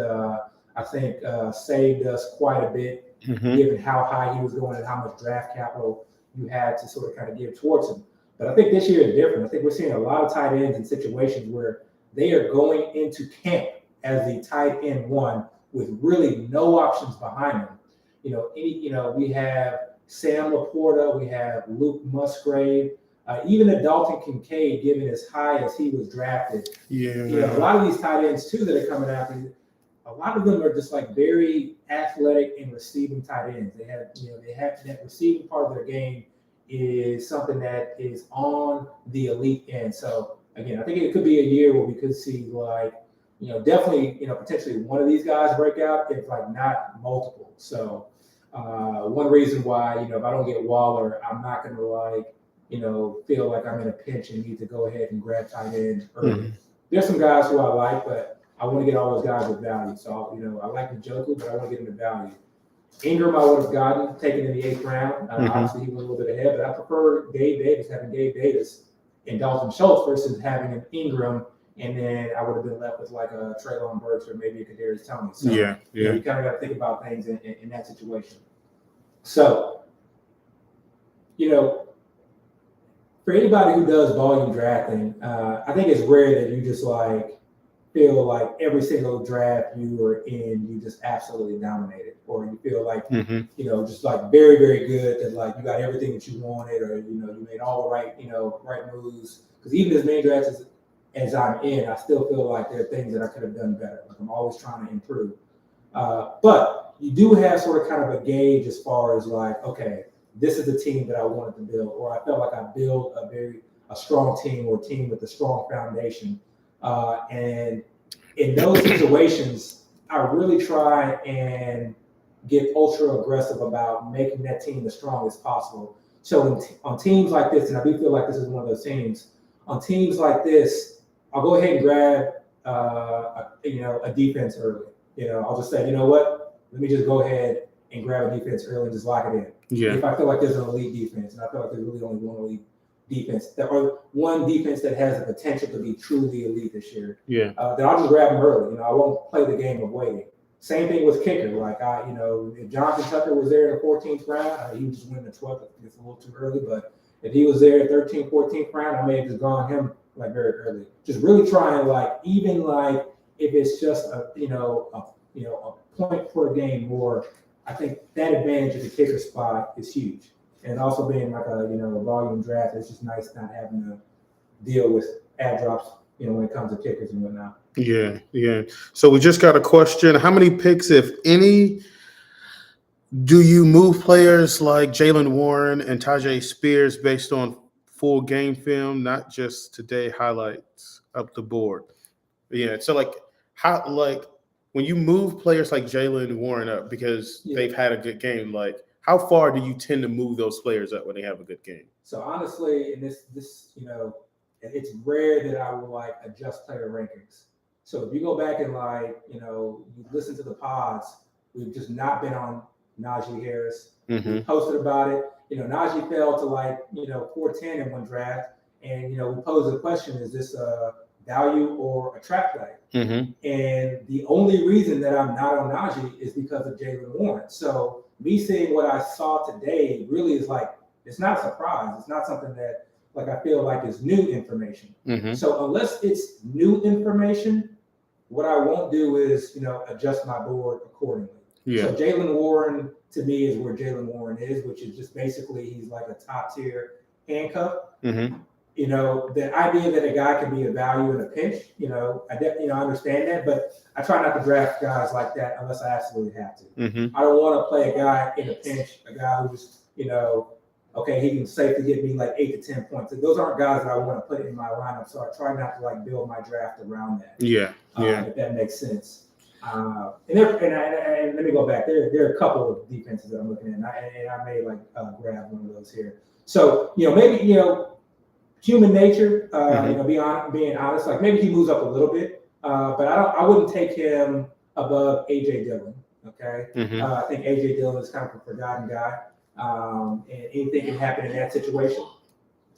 I think saved us quite a bit, given how high he was going and how much draft capital you had to sort of kind of give towards him. But I think this year is different. I think we're seeing a lot of tight ends in situations where they are going into camp as the tight end one with really no options behind them. We have Sam Laporta, we have Luke Musgrave, even a Dalton Kincaid, given as high as he was drafted. A lot of these tight ends too that are coming after, a lot of them are just like very athletic and receiving tight ends. They have that receiving part of their game is something that is on the elite end. So again, I think it could be a year where we could see definitely, potentially one of these guys break out, if like not multiple. So one reason why, if I don't get Waller, I'm not going to feel like I'm in a pinch and need to go ahead and grab tight end early. There's some guys who I like, but I want to get all those guys with value. So, I like Njoku, but I want to get him to value. Ingram, I would have taken in the 8th round. Obviously, he went a little bit ahead, but I prefer having Gabe Davis and Dalton Schultz versus having an Ingram, and then I would have been left with like a Treylon Burks or maybe a Kadarius Toney. So, you kind of got to think about things in that situation. So, for anybody who does volume drafting, I think it's rare that you just like feel like every single draft you are in, you just absolutely dominated, or you feel like, just like very, very good, that like you got everything that you wanted, or, you made all the right, right moves. Because even as many drafts as I'm in, I still feel like there are things that I could have done better. Like I'm always trying to improve. But you do have sort of kind of a gauge as far as like, okay, this is the team that I wanted to build, or I felt like I built a strong team, or a team with a strong foundation. And in those situations, I really try and get ultra aggressive about making that team the strongest possible. So on teams like this, and I do feel like this is one of those teams, on teams like this, I'll go ahead and grab a defense early. I'll just say, you know what, let me just go ahead and grab a defense early and just lock it in. Yeah. If I feel like there's an elite defense, and I feel like there's really only one elite defense, or one defense that has the potential to be truly elite this year, then I'll just grab them early. I won't play the game of waiting. Same thing with kicker. Like if Jonathan Tucker was there in the 14th round, he would just win the 12th. It's a little too early, but if he was there in 13th, 14th round, I may have just gone him like very early. Just really trying, like, even like if it's just a point per game more, I think that advantage of the kicker spot is huge. And also being like a volume draft, it's just nice not having to deal with ad drops, when it comes to kickers and whatnot. Yeah. So we just got a question. How many picks, if any, do you move players like Jaylen Warren and Tajay Spears based on full game film, not just today highlights up the board? Yeah. So when you move players like Jaylen Warren up because they've had a good game, like how far do you tend to move those players up when they have a good game? So honestly, in this it's rare that I will like adjust player rankings. So if you go back and you listen to the pods, we've just not been on Najee Harris. We posted about it. Najee fell to 410 in one draft, and we posed the question: is this a value or a trap play? And the only reason that I'm not on Najee is because of Jaylen Warren. So me seeing what I saw today really is it's not a surprise. It's not something that I feel like is new information. So unless it's new information, what I won't do is adjust my board accordingly. So Jaylen Warren to me is where Jaylen Warren is, which is just basically he's like a top tier handcuff. The idea that a guy can be a value in a pinch, I understand that, but I try not to draft guys like that unless I absolutely have to. I don't want to play a guy in a pinch, a guy who's, okay, he can safely get me 8 to 10 points. Those aren't guys that I want to put in my lineup, so I try not to build my draft around that. If that makes sense. And let me go back. There are a couple of defenses that I'm looking at, and I may grab one of those here. So maybe human nature, being honest, maybe he moves up a little bit, but I wouldn't take him above AJ Dillon. Okay, I think AJ Dillon is kind of a forgotten guy, and anything can happen in that situation.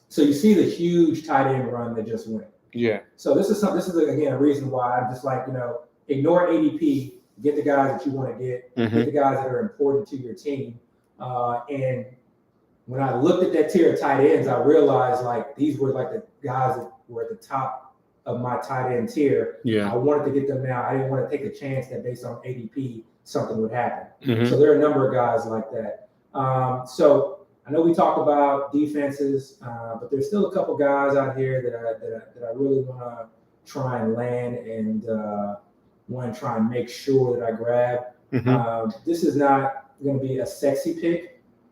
So you see the huge tight end run that just went. So this is again a reason why I'm just ignore ADP, get the guys that you want to get the guys that are important to your team, and when I looked at that tier of tight ends, I realized these were the guys that were at the top of my tight end tier. I wanted to get them now. I didn't want to take a chance that based on ADP something would happen. So there are a number of guys like that. So I know we talk about defenses, but there's still a couple guys out here that I really want to try and land and want to try and make sure that I grab. This is not going to be a sexy pick.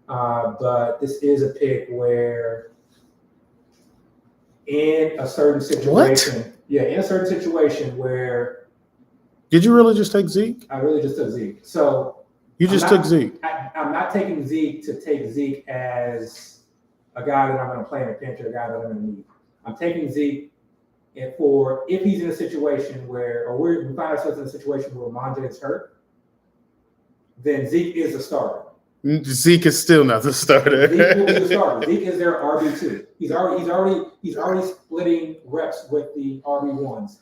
But this is a pick where in a certain situation, where. Did you really just take Zeke? I really just took Zeke. So you just took Zeke. I'm not taking Zeke to take Zeke as a guy that I'm going to play in a pinch or a guy that I'm going to need. I'm taking Zeke if he's in a situation where, or we find ourselves in a situation where Mondre is hurt, then Zeke is a starter. Zeke is still not the starter. Zeke will be the starter. Zeke is their RB2. He's already splitting reps with the RB1s.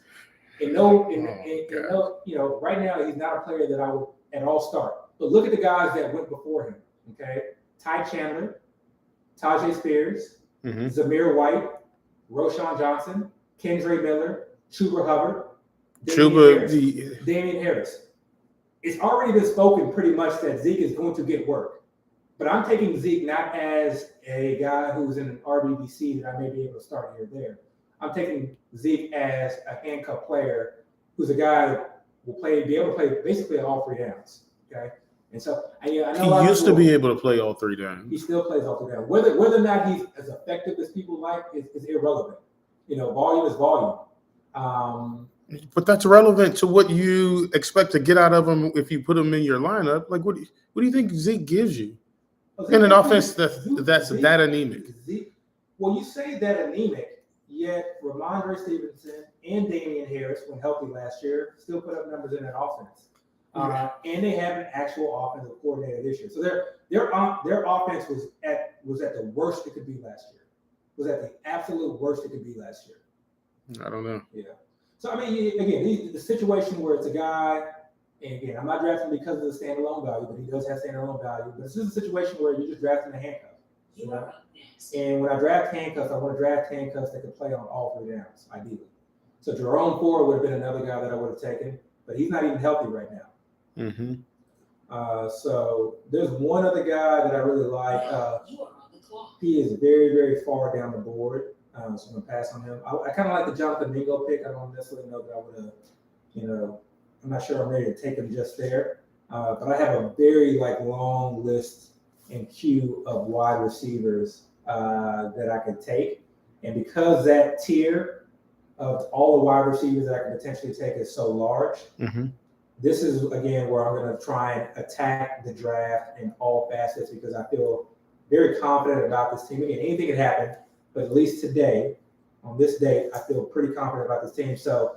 Right now he's not a player that I would at all start. But look at the guys that went before him. Okay, Ty Chandler, Tajay Spears, Zamir White, Roshan Johnson, Kendra Miller, Chuba Hubbard, Damian Harris. It's already been spoken pretty much that Zeke is going to get work. But I'm taking Zeke not as a guy who's in an RBBC that I may be able to start here or there. I'm taking Zeke as a handcuff player who's a guy that will be able to play basically all three downs. Okay. And so I know he used to be able to play all three downs. He still plays all three downs. Whether or not he's as effective as people like is irrelevant. Volume is volume. But that's relevant to what you expect to get out of him if you put him in your lineup. Like, what do you think Zeke gives you in an offense that's that anemic? Well, you say that anemic, yet Ramondre Stevenson and Damian Harris, when healthy last year, still put up numbers in that offense. And they have an actual offensive coordinator this year. So their offense was at the worst it could be last year. Was at the absolute worst it could be last year. I don't know. Yeah. So, again, the situation where it's a guy, and again, I'm not drafting because of the standalone value, but he does have standalone value. But this is a situation where you're just drafting a handcuff. And when I draft handcuffs, I want to draft handcuffs that can play on all three downs, ideally. So Jerome Ford would have been another guy that I would have taken, but he's not even healthy right now. Mm-hmm. So there's one other guy that I really like. He is very, very far down the board. So I'm going to pass on him. I kind of like the Jonathan Mingo pick. I don't necessarily know that I would have, I'm not sure I'm ready to take him just there. But I have a very long list and queue of wide receivers that I could take. And because that tier of all the wide receivers that I could potentially take is so large, this is, again, where I'm going to try and attack the draft in all facets because I feel very confident about this team. Again, anything can happen. But at least today, on this date, I feel pretty confident about this team. So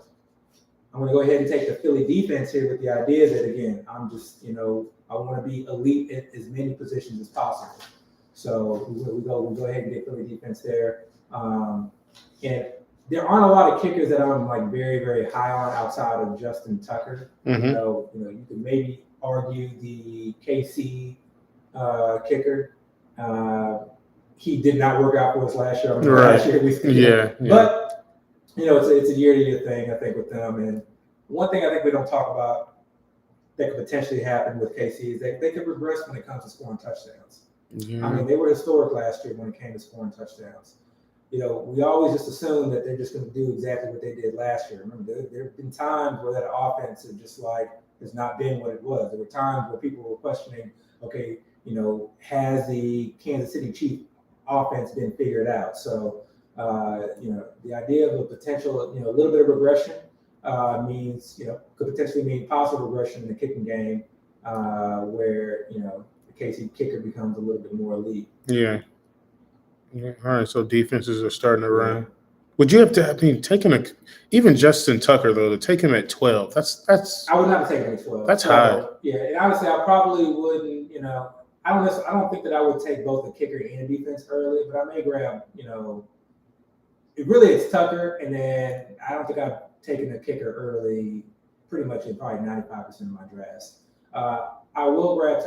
I'm going to go ahead and take the Philly defense here with the idea that, again, I'm just, I want to be elite at as many positions as possible. So we'll go ahead and get Philly defense there. And there aren't a lot of kickers that I'm very, very high on outside of Justin Tucker. You could maybe argue the KC kicker. He did not work out for us last year. Last year But it's a year-to-year thing, I think, with them. And one thing I think we don't talk about that could potentially happen with KC is they could regress when it comes to scoring touchdowns. Yeah. They were historic last year when it came to scoring touchdowns. We always just assume that they're just going to do exactly what they did last year. Remember, there have been times where that offense has not been what it was. There were times where people were questioning, okay, has the Kansas City Chiefs offense been figured out? So, the idea of a potential, a little bit of regression means, could potentially mean possible regression in the kicking game where, the KC kicker becomes a little bit more elite. Yeah. All right. So defenses are starting to run. Would you have to, taking even Justin Tucker, though, to take him at 12, that's. I would not take him at 12. That's high. Yeah. And honestly, I probably wouldn't, I don't think that I would take both a kicker and a defense early, but I may grab, it's Tucker, and then I don't think I've taken a kicker early pretty much in probably 95% of my drafts. I will grab,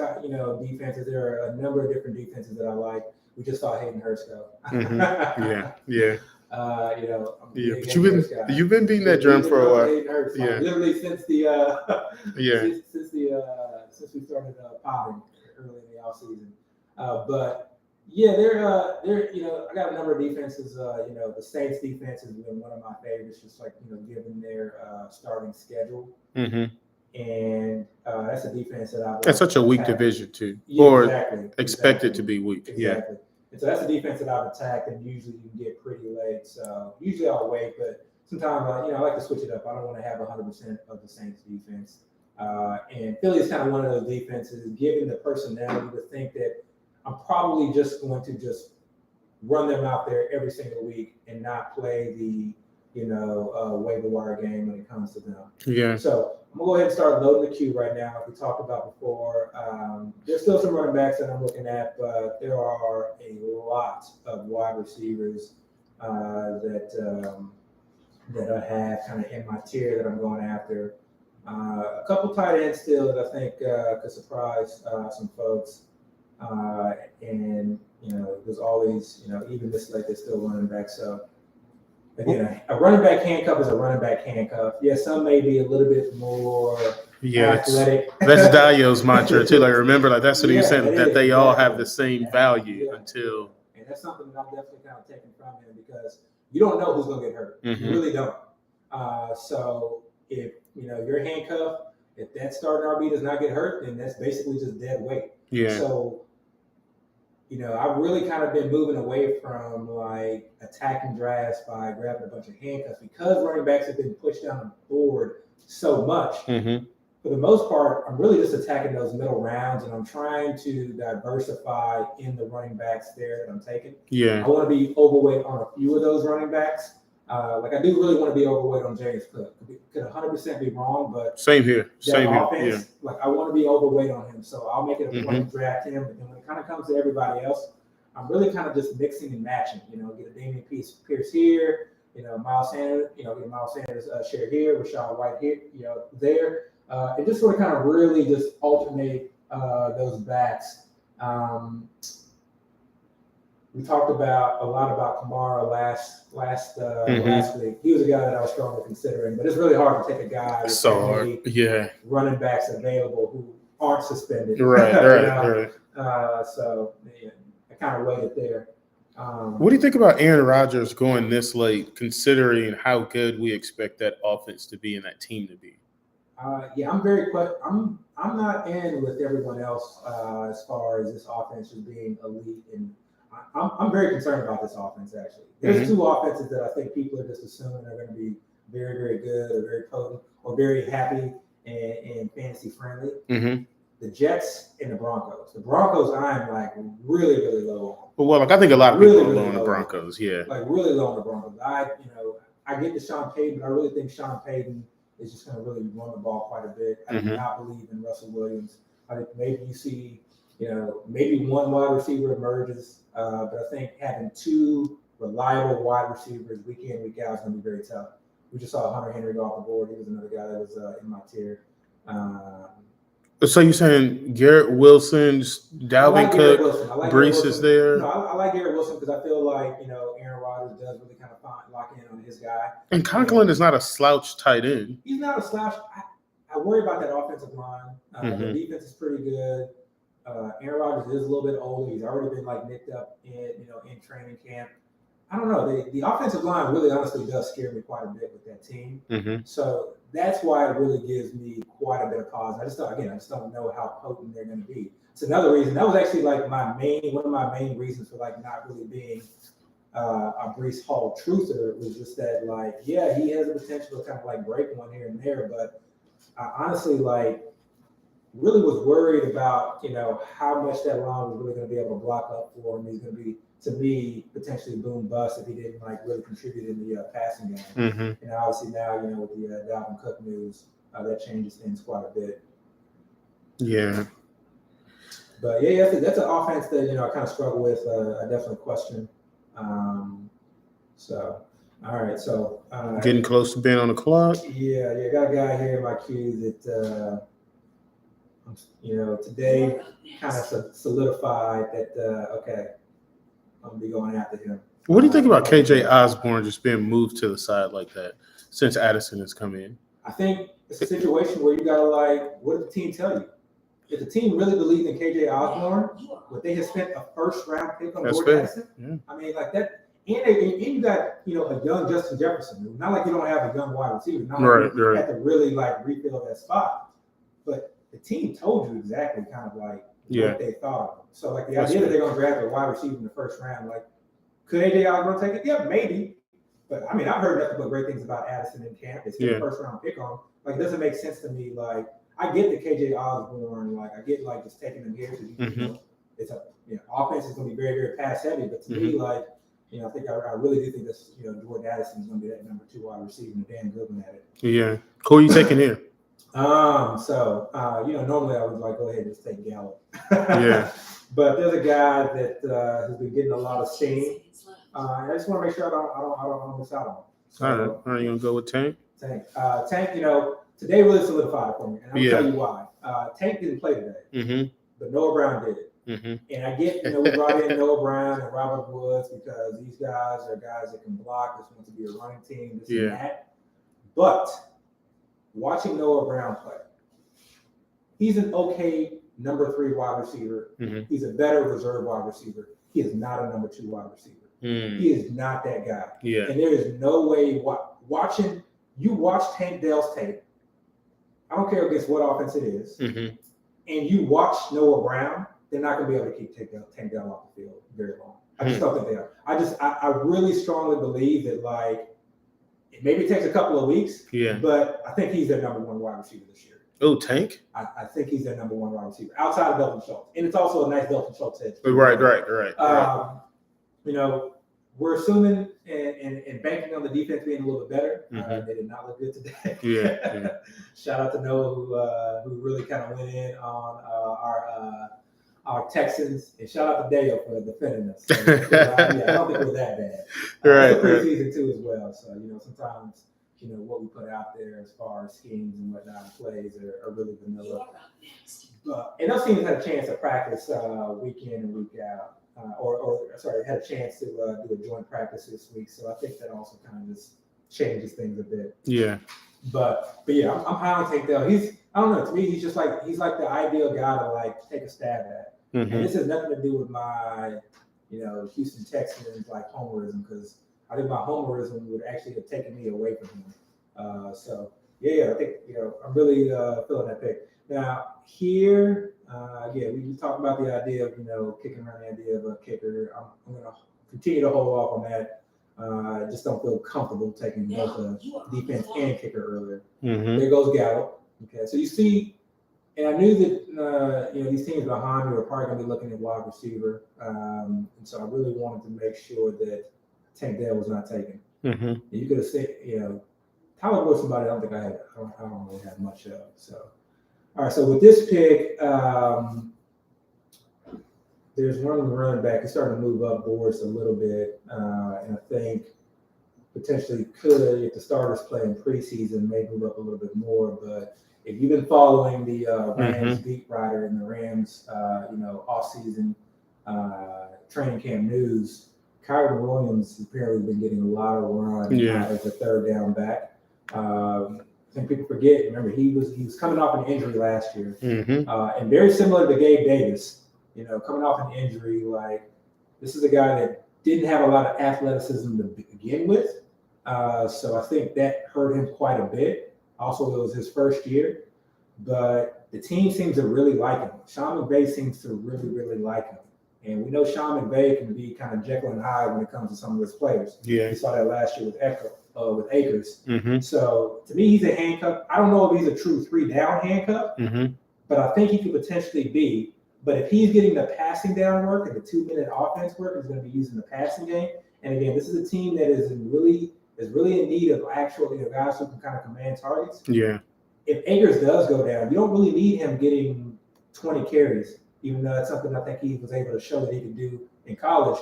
defenses. There are a number of different defenses that I like. We just saw Hayden Hurst go. Yeah. But you've been beating that drum for a while. Hayden Hurst, literally since since we started potting early in the offseason. But they're I got a number of defenses. The Saints defense has been one of my favorites, just given their starting schedule. And that's a defense that I've. That's such a weak division too, expected to be weak. Exactly. Yeah. And so that's a defense that I've attacked, and usually you can get pretty late. So usually I'll wait, but sometimes I like to switch it up. I don't want to have 100% of the Saints defense. And Philly is kind of one of those defenses, given the personnel, you would think that I'm probably just going to run them out there every single week and not play the waiver wire game when it comes to them. Yeah. So I'm gonna go ahead and start loading the queue right now, like we talked about before. There's still some running backs that I'm looking at, but there are a lot of wide receivers that I have kind of in my tier that I'm going after. A couple tight ends still that I think could surprise some folks. And there's always, even this late, there's still running back. So again, a running back handcuff is a running back handcuff. Yeah, some may be a little bit more athletic. That's Dio's mantra too. Like, remember, like that's what he was saying, that they all have the same value until. And that's something that I'm definitely kind of taking from him because you don't know who's going to get hurt. You really don't. So if your handcuff, if that starting RB does not get hurt, then that's basically just dead weight. Yeah. So I've really kind of been moving away from like attacking drafts by grabbing a bunch of handcuffs because running backs have been pushed down the board so much. For the most part, I'm really just attacking those middle rounds, and I'm trying to diversify in the running backs there that I'm taking. Yeah. I want to be overweight on a few of those running backs. Like I do really want to be overweight on James Cook. Could 100% be wrong, but same here. Offense, like I want to be overweight on him, so I'll make it a point to draft him. But then when it kind of comes to everybody else, I'm really kind of just mixing and matching. Get a Damian Pierce here, Miles Sanders, get Miles Sanders share here, Rachaad White here, there, and just sort of kind of really just alternate those backs. We talked a lot about Kamara last week. He was a guy that I was strongly considering, but it's really hard to take a guy with running backs available who aren't suspended. Right. So I kind of waited there. What do you think about Aaron Rodgers going this late, considering how good we expect that offense to be and that team to be? I'm not in with everyone else as far as this offense just being elite, and I'm very concerned about this offense. Actually, there's two offenses that I think people are just assuming are going to be very, very good or very potent or very happy and fantasy friendly. The Jets and the Broncos. The Broncos, I'm like really, really low on. Well, I think a lot of people are low on the Broncos. Yeah, like really low on the Broncos. I get to Sean Payton, but I really think Sean Payton is just going to really run the ball quite a bit. I do not believe in Russell Williams. I think maybe you see, maybe one wide receiver emerges, but I think having two reliable wide receivers week in, week out is going to be very tough. We just saw Hunter Henry go off the board. He was another guy that was in my tier. So you're saying Garrett Wilson, Dalvin Cook, Brees is there? No, I like Garrett Wilson because I feel like, Aaron Rodgers does really kind of lock in on his guy. And Conklin is not a slouch tight end. He's not a slouch. I worry about that offensive line. The defense is pretty good. Aaron Rodgers is a little bit older. He's already been nicked up in training camp. I don't know. The offensive line really honestly does scare me quite a bit with that team. So that's why it really gives me quite a bit of pause. I just don't know how potent they're going to be. It's another reason. That was actually one of my main reasons for not really being a Brees Hall truther was just that he has the potential to kind of break one here and there, but I honestly really was worried about how much that line was really going to be able to block up for him. He's going to be, to me, potentially boom bust if he didn't really contribute in the passing game. And obviously now with the Dalvin Cook news, that changes things quite a bit. Yeah. But that's an offense that I kind of struggle with. I definitely question. So all right, so getting close to being on the clock. Yeah, got a guy here in my queue that today kind of solidified that okay, I'm gonna be going after him. What do you think about KJ Osborne just being moved to the side like that since Addison has come in? I think it's a situation where you gotta what did the team tell you? If the team really believed in KJ Osborne, would they have spent a first round pick on Jordan Addison? Yeah. I mean, that. And you got a young Justin Jefferson. Not like you don't have a young wide receiver. Not like you have to really refill that spot. But the team told you exactly kind of what they thought of him. So the idea that they're going to draft a wide receiver in the first round, could AJ Osborne take it? Yeah, maybe. But I mean, I've heard nothing but great things about Addison in camp. They spent a first round pick on. It doesn't make sense to me. I get the KJ Osborne. I get just taking him here because it's a offense is going to be very, very pass heavy. But to me, I think I really do think this, Jordan Addison is going to be that number 2 wide receiver and damn good one at it. Yeah. Who are you taking here? Normally I would like go ahead and just take Gallup. Yeah. But there's a guy that has been getting a lot of 15 steam. seconds left. And I just want to make sure I don't miss out on him. So, All right, you gonna go with Tank? Tank. Tank, today really solidified it for me. And I'll tell you why. Tank didn't play today, Mm-hmm. but Noah Brown did. Mm-hmm. And I get, we brought in Noah Brown and Robert Woods because these guys are guys that can block. This wants to be a running team, this and that. But watching Noah Brown play, he's an okay number 3 wide receiver. Mm-hmm. He's a better reserve wide receiver. He is not a number 2 wide receiver. He is not that guy. Yeah. And there is no way you watch Tank Dell's tape. I don't care against what offense it is. Mm-hmm. And you watch Noah Brown, they're not going to be able to keep Tank Dell off the field very long. I just don't think they are. I really strongly believe that maybe it takes a couple of weeks. Yeah. But I think he's their number 1 wide receiver this year. Oh, Tank? I think he's their number 1 wide receiver outside of Dalton Schultz. And it's also a nice Dalton Schultz hit. Right. We're assuming and banking on the defense being a little bit better. Mm-hmm. They did not look good today. Yeah. Shout out to Noah who really kind of went in on our Texans, and shout out to Dale for defending us. So, I don't think it was that bad. It's a preseason too as well. So sometimes what we put out there as far as schemes and whatnot and plays are really vanilla. You're up next. And those teams had a chance to practice week in and week out. Had a chance to do a joint practice this week. So I think that also kind of just changes things a bit. Yeah. But yeah, I'm high on Tank Dell. I don't know, to me, he's like the ideal guy to take a stab at. Mm-hmm. And this has nothing to do with my, Houston Texans homerism, because I think my homerism would actually have taken me away from him. I think I'm really feeling that pick. Now here, we talked about the idea of kicking around the idea of a kicker. I'm going to continue to hold off on that. I just don't feel comfortable taking both the defense and kicker earlier. Mm-hmm. There goes Gallup. Okay, so you see, and I knew that these teams behind me were probably going to be looking at wide receiver, and so I really wanted to make sure that Tank Dell was not taken. Mm-hmm. And you could have said, Tyler was somebody I don't really have much of. So, all right, so with this pick, there's one running back. He's starting to move up boards a little bit, and I think potentially could, if the starters play in preseason, may move up a little bit more. But if you've been following the Rams beat writer and the Rams, off-season training camp news, Kyron Williams has apparently been getting a lot of run as a third down back. I think people forget. Remember, he was coming off an injury last year, and very similar to Gabe Davis. Coming off an injury, this is a guy that didn't have a lot of athleticism to begin with. So I think that hurt him quite a bit. Also, it was his first year, but the team seems to really like him. Sean McVay seems to really, really like him. And we know Sean McVay can be kind of Jekyll and Hyde when it comes to some of his players. Yeah. We saw that last year with Akers. Mm-hmm. So to me, he's a handcuff. I don't know if he's a true 3-down handcuff, but I think he could potentially be. But if he's getting the passing down work and the 2-minute offense work, he's going to be using the passing game. And again, this is a team that is really in need of actual guys who can kind of command targets. Yeah. If Akers does go down, you don't really need him getting 20 carries, even though that's something I think he was able to show that he could do in college.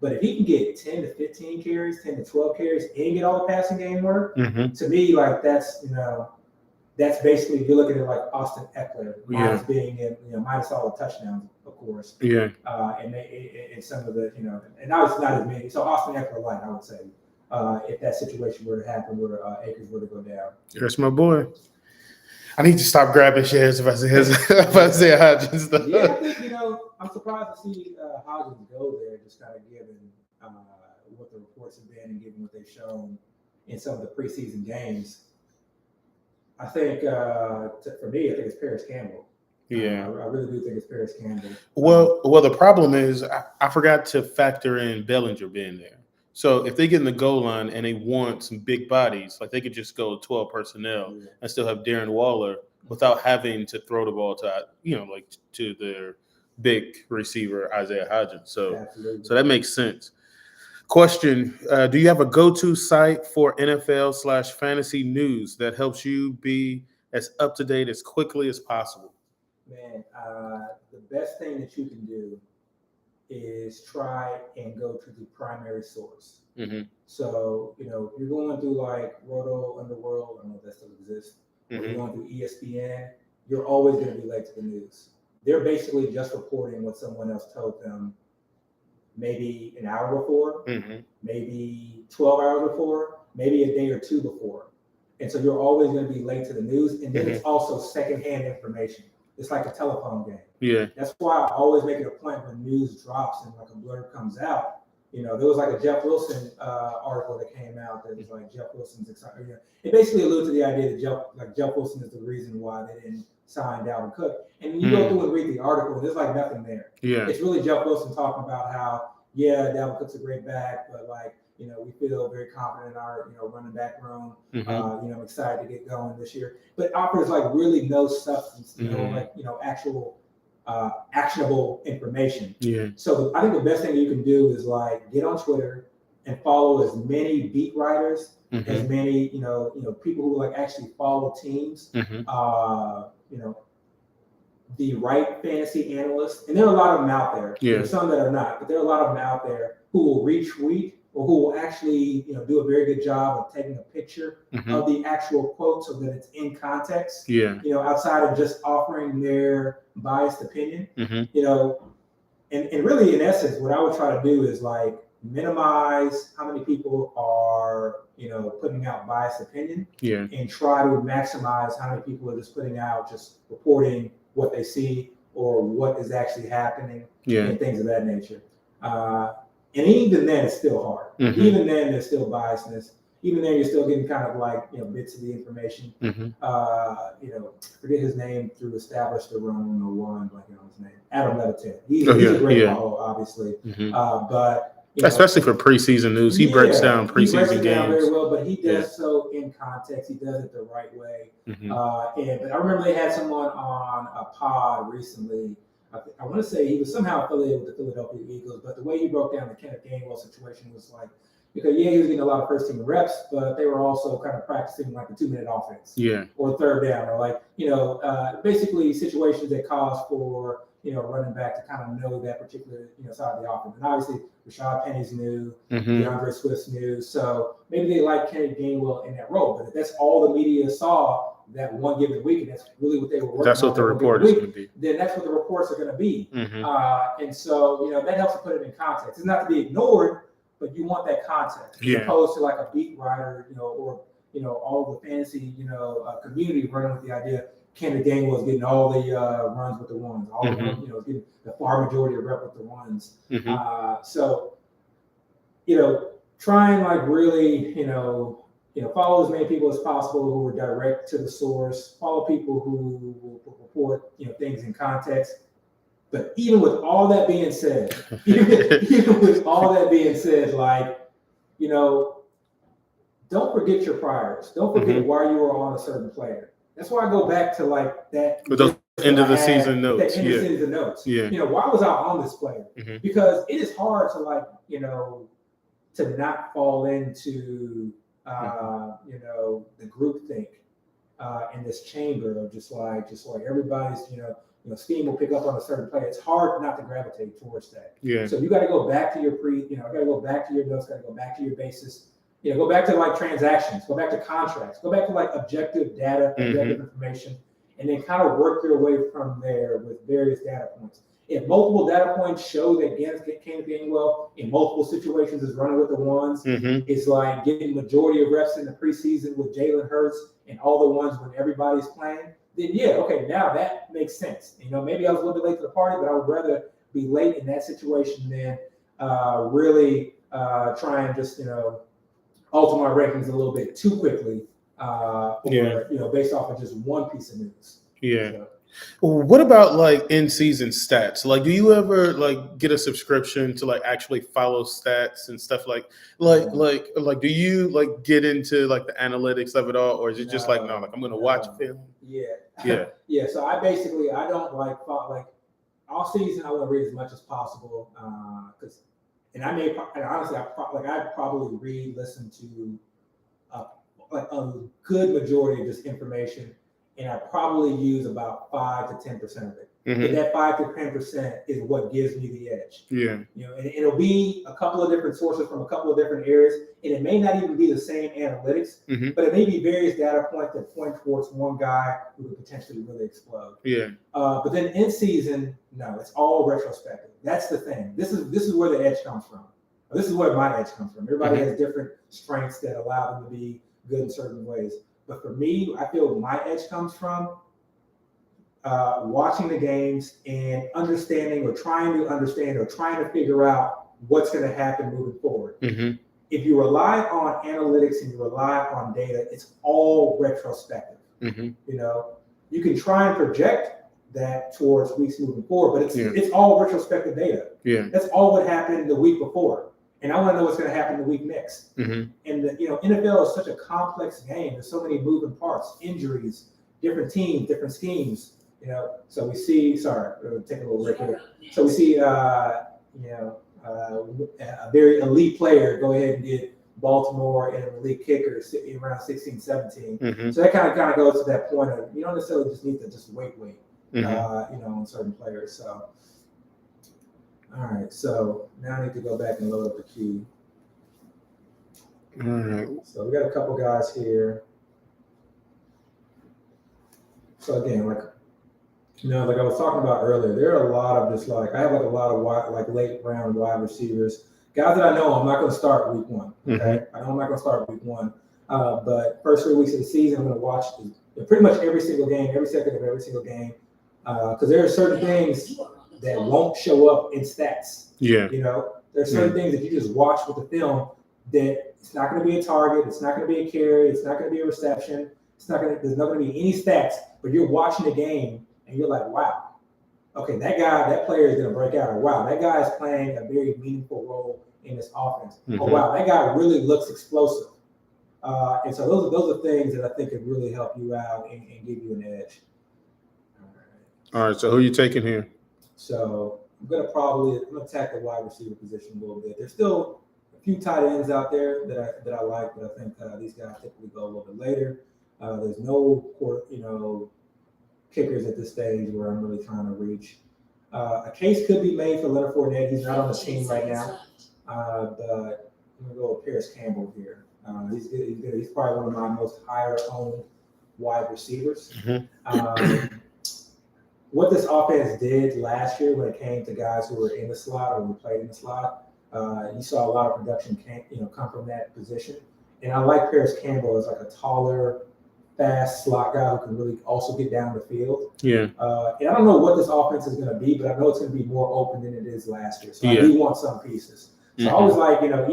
But if he can get 10 to 15 carries, 10 to 12 carries, and get all the passing game work, to me, that's basically, you're looking at Austin Eckler, minus being in, minus all the touchdowns, of course. Yeah. And some of the, and now it's not as many. So Austin Eckler light, I would say, if that situation were to happen where Akers were to go down. That's my boy. I need to stop grabbing shares if I say Hodgins. Yeah, I think, I'm surprised to see Hodgins go there, just kind of given what the reports have been and given what they've shown in some of the preseason games. I think, for me, I think it's Paris Campbell. Yeah. I really do think it's Paris Campbell. Well, the problem is I forgot to factor in Bellinger being there. So if they get in the goal line and they want some big bodies, they could just go 12 personnel and still have Darren Waller without having to throw the ball to, to their big receiver, Isaiah Hodgins. So that makes sense. Question, do you have a go-to site for NFL/fantasy news that helps you be as up to date as quickly as possible? Man, the best thing that you can do is try and go to the primary source. Mm-hmm. So, if you're going through like Roto Underworld, I don't know if that still exists, or Mm-hmm. you're going through ESPN, you're always going to be late to the news. They're basically just reporting what someone else told them maybe an hour before, Mm-hmm. maybe 12 hours before, maybe a day or two before. And so you're always going to be late to the news. And then it's also secondhand information. It's like a telephone game. Yeah. That's why I always make it a point when news drops and like a blurb comes out. There was like a Jeff Wilson article that came out that was like Jeff Wilson's excited. It basically alluded to the idea that Jeff Wilson is the reason why they didn't sign Dalvin Cook. And you go through and read the article, and there's like nothing there. Yeah. It's really Jeff Wilson talking about how, Dalvin Cook's a great back, but like, we feel very confident in our, running back room. Mm-hmm. I'm excited to get going this year. But offers like really no substance, actual actionable information. Yeah. So I think the best thing you can do is like get on Twitter and follow as many beat writers, as many, people who like actually follow teams. The right fantasy analysts, and there are a lot of them out there. Yeah. There's some that are not, but there are a lot of them out there who will retweet or who will actually, do a very good job of taking a picture of the actual quote so that it's in context. Yeah. Outside of just offering their biased opinion. Mm-hmm. And really in essence, what I would try to do is like minimize how many people are, putting out biased opinion. Yeah. And try to maximize how many people are just putting out, just reporting what they see or what is actually happening. Yeah. And things of that nature. And even then, it's still hard. Mm-hmm. Even then, there's still biasness. Even then, you're still getting kind of like, bits of the information. Mm-hmm. Forget his name through Establish the Run 101, blanking on his name. Adam Levitin. He's a great follow, obviously. Mm-hmm. But especially for preseason news, he breaks down preseason he breaks it games down very well, but he does so in context. He does it the right way. Mm-hmm. But I remember they had someone on a pod recently. I want to say he was somehow affiliated with the Philadelphia Eagles, but the way he broke down the Kenneth Gainwell situation was like, because he was getting a lot of first team reps, but they were also kind of practicing like a 2-minute offense, or third down, or like basically situations that cause for running back to kind of know that particular side of the offense. And obviously Rashad Penny's new, DeAndre Swift's new, so maybe they like Kenneth Gainwell in that role. But if that's all the media saw that one given week, and that's really what they were working on. That's what the report is going to be. Then that's what the reports are going to be. Mm-hmm. And so that helps to put it in context. It's not to be ignored, but you want that context as opposed to like a beat writer, or all the fantasy community running with the idea Kenneth Gainwell is getting all the runs with the ones, all the getting the far majority of rep with the ones. So try and like really follow as many people as possible who are direct to the source. Follow people who will report things in context. But even with all that being said, like, don't forget your priors. Don't forget why you were on a certain player. That's why I go back to like that. With those end of the season notes. That end of the season notes. Yeah. Why was I on this player? Because it is hard to like, to not fall into, the groupthink in this chamber of just like everybody's, steam will pick up on a certain player. It's hard not to gravitate towards that. Yeah. So you got to go back to your got to go back to your notes, got to go back to your basis. Go back to like transactions, go back to contracts, go back to like objective data, objective information, and then kind of work your way from there with various data points. If multiple data points show that Kenneth Gainwell in multiple situations is running with the ones, it's like getting majority of reps in the preseason with Jalen Hurts and all the ones when everybody's playing, then now that makes sense. Maybe I was a little bit late to the party, but I would rather be late in that situation than really try and just, alter my rankings a little bit too quickly, based off of just one piece of news. Yeah. So, what about like in-season stats? Like, do you ever like get a subscription to like actually follow stats and stuff like do you like get into like the analytics of it all, or is it just like I'm going to watch film? Yeah. So I don't like all season. I want to read as much as possible because. And honestly, I probably listen to a good majority of this information and I probably use about 5 to 10% of it. Mhm. But that 5 to 10% is what gives me the edge. Yeah. And it'll be a couple of different sources from a couple of different areas, and it may not even be the same analytics, but it may be various data points that point towards one guy who could potentially really explode. Yeah. But then in season, no, it's all retrospective. That's the thing. This is where the edge comes from. This is where my edge comes from. Everybody has different strengths that allow them to be good in certain ways. But for me, I feel my edge comes from watching the games and understanding or trying to understand or trying to figure out what's going to happen moving forward. Mhm. If you rely on analytics and you rely on data, it's all retrospective. Mhm. You can try and project that towards weeks moving forward, but it's all retrospective data. Yeah. That's all what happened the week before, and I want to know what's going to happen the week next. Mhm. And NFL is such a complex game. There's so many moving parts, injuries, different teams, different schemes. So we see. Sorry, we'll take a little break here. So we see, a very elite player go ahead and get Baltimore and an elite kicker sitting around 16, 17. Mhm. So that kind of goes to that point of you don't necessarily just need to just wait, Mhm. on certain players. So, all right. So now I need to go back and load up the queue. All right. So we got a couple guys here. So again, like I was talking about earlier, there are a lot of just I have a lot of late round wide receivers, guys that I know I'm not going to start week one. Okay, I know I'm not going to start week one, but first 3 weeks of the season, I'm going to watch pretty much every single game, every second of every single game, because there are certain things that won't show up in stats. Yeah. There's certain things that you just watch with the film that it's not going to be a target, it's not going to be a carry, it's not going to be a reception, there's not going to be any stats, but you're watching the game. And you're like, wow, okay, that player is going to break out. Or wow, that guy is playing a very meaningful role in this offense. Oh, wow, that guy really looks explosive. And so those are things that I think could really help you out and give you an edge. All right. So who are you taking here? So I'm going to attack the wide receiver position a little bit. There's still a few tight ends out there that I like, but I think these guys typically go a little bit later. There's no kickers at this stage where I'm really trying to reach. A case could be made for Leonard Fournette. He's not on the team right now, but I'm gonna go with Paris Campbell here. He's good. He's probably one of my most higher owned wide receivers. What this offense did last year when it came to guys who were in the slot or who played in the slot, you saw a lot of production come from that position. And I like Paris Campbell as a taller, fast slot guy who can really also get down the field. Yeah. And I don't know what this offense is going to be, but I know it's going to be more open than it is last year. So I do want some pieces. So I always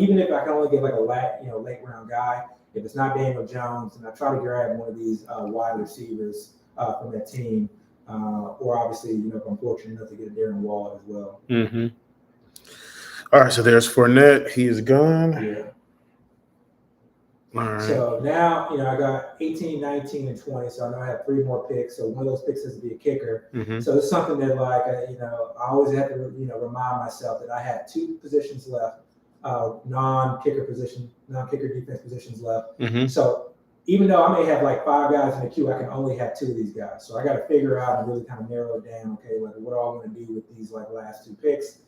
even if I can only get a late round guy, if it's not Daniel Jones, and I try to grab one of these wide receivers from that team, or obviously, if I'm fortunate enough to get a Darren Waller as well. Mm-hmm. All right, so there's Fournette. He is gone. Yeah. All right. So now, I got 18, 19, and 20. So I know I have 3 more picks. So one of those picks has to be a kicker. So it's something that, I always have to, remind myself that I have 2 positions left, non-kicker defense positions left. So even though I may have 5 guys in the queue, I can only have 2 of these guys. So I got to figure out and really kind of narrow it down. Okay, what am I going to do with these last 2 picks?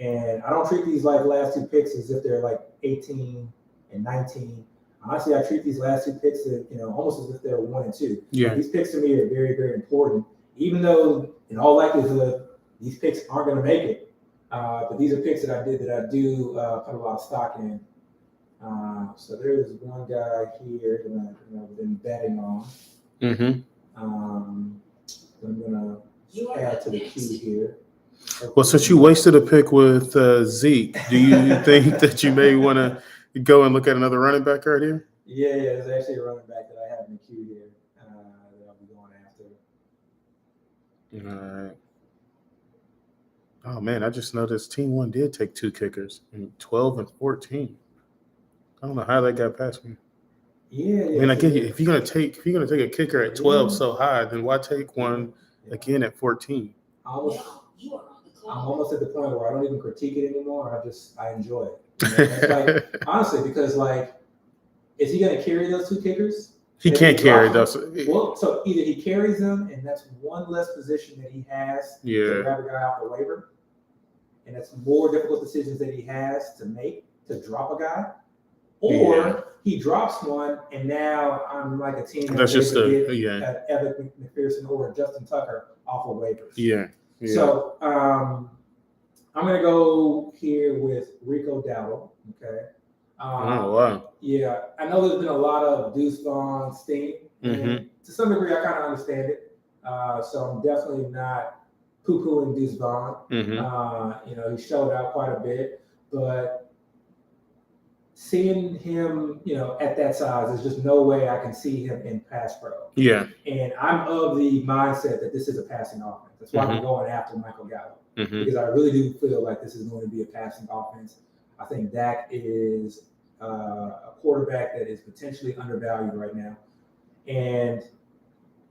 And I don't treat these last 2 picks as if they're 18 and 19. Honestly, I treat these last 2 picks almost as if they're 1 and 2. Yeah. These picks to me are very, very important, even though in all likelihood these picks aren't going to make it. But these are picks that I do put a lot of stock in. So there's one guy here that I've been betting on. I'm going to add to the queue here. Well, since you wasted a pick with Zeke, do you think that you may want to go and look at another running back right here? Yeah, there's actually a running back that I have in the queue here that I'll be going after. All right. Oh, man, I just noticed Team 1 did take 2 kickers, 12 and 14. I don't know how that got past me. Yeah. I mean, I get you. If you're gonna take a kicker at 12 so high, then why take one again at 14? I'm almost at the point where I don't even critique it anymore. I enjoy it. It's honestly, because is he gonna carry those 2 kickers? He can't carry those. those. Well, so either he carries them, and that's one less position that he has to grab a guy off the waiver, and it's more difficult decisions that he has to make to drop a guy, or he drops one, and now I'm like a team that's just get Evan McPherson or Justin Tucker off of waivers. Yeah. So I'm gonna go here with Rico Dowdle. Okay. Wow. Yeah, I know there's been a lot of Deuce Vaughn steam, and to some degree, I kind of understand it. So I'm definitely not poo-pooing Deuce Vaughn. He showed out quite a bit, but seeing him, at that size, there's just no way I can see him in pass pro. Yeah. And I'm of the mindset that this is a passing offense. That's why I'm going after Michael Gallup, because I really do feel like this is going to be a passing offense. I think Dak is a quarterback that is potentially undervalued right now. And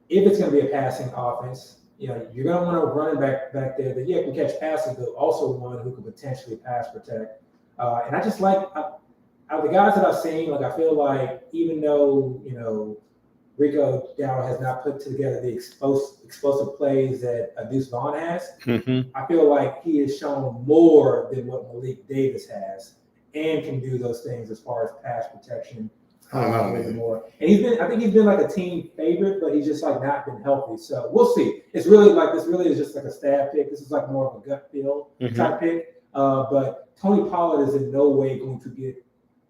if it's going to be a passing offense, you're going to want a running back there that can catch passes, but also one who can potentially pass protect. And I just like the guys that I've seen. Like I feel like even though Rico Dowdle has not put together the explosive plays that Deuce Vaughn has, I feel like he has shown more than what Malik Davis has, and can do those things as far as pass protection. More. And I think he's been like a team favorite, but he's just like not been healthy. So we'll see. It's really this really is just like a stab pick. This is like more of a gut feel type pick. But Tony Pollard is in no way going to get,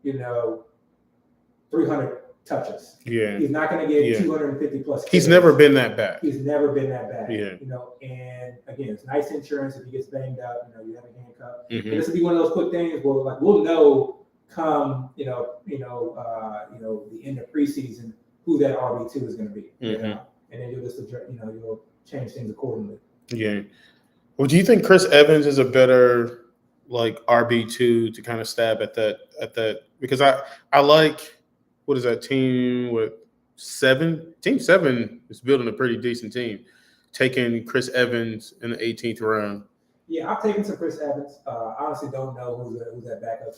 300 touches. Yeah. He's not going to get 250 plus. He's never been that bad. He's never been that bad. Yeah. And again, it's nice insurance if he gets banged up. You have a handcuff. And this will be one of those quick things where we'll know come the end of preseason who that RB2 is going to be. And then you'll just you'll change things accordingly. Yeah. Well, do you think Chris Evans is a better RB2 to kind of stab at that? Because I like, what is that team with 7? Team 7 is building a pretty decent team, taking Chris Evans in the 18th round. Yeah, I've taken some Chris Evans. I honestly don't know who's that backup.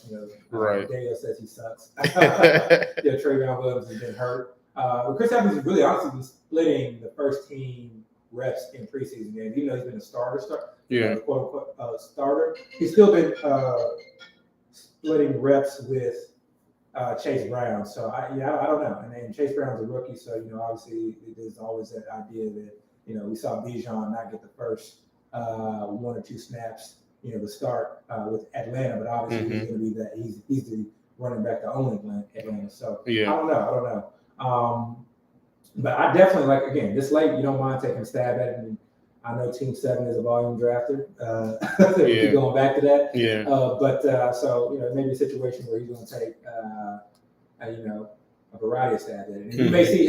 Right. Daniel says he sucks. Trayvon Williams has been hurt. But Chris Evans is really honestly been splitting the first team reps in preseason games. Even though he's been a starter, quote unquote starter, he's still been splitting reps with Chase Brown. So I don't know. And then Chase Brown's a rookie, so obviously there's always that idea that we saw Bijan not get the first 1 or 2 snaps, to start with Atlanta, but obviously he's going to be that he's the running back to own Atlanta. So I don't know. But I definitely again, this late, you don't mind taking a stab at it. And I know Team 7 is a volume drafter. Keep going back to that. Yeah. So it may be a situation where he's going to take a variety of stabs at it. And you may see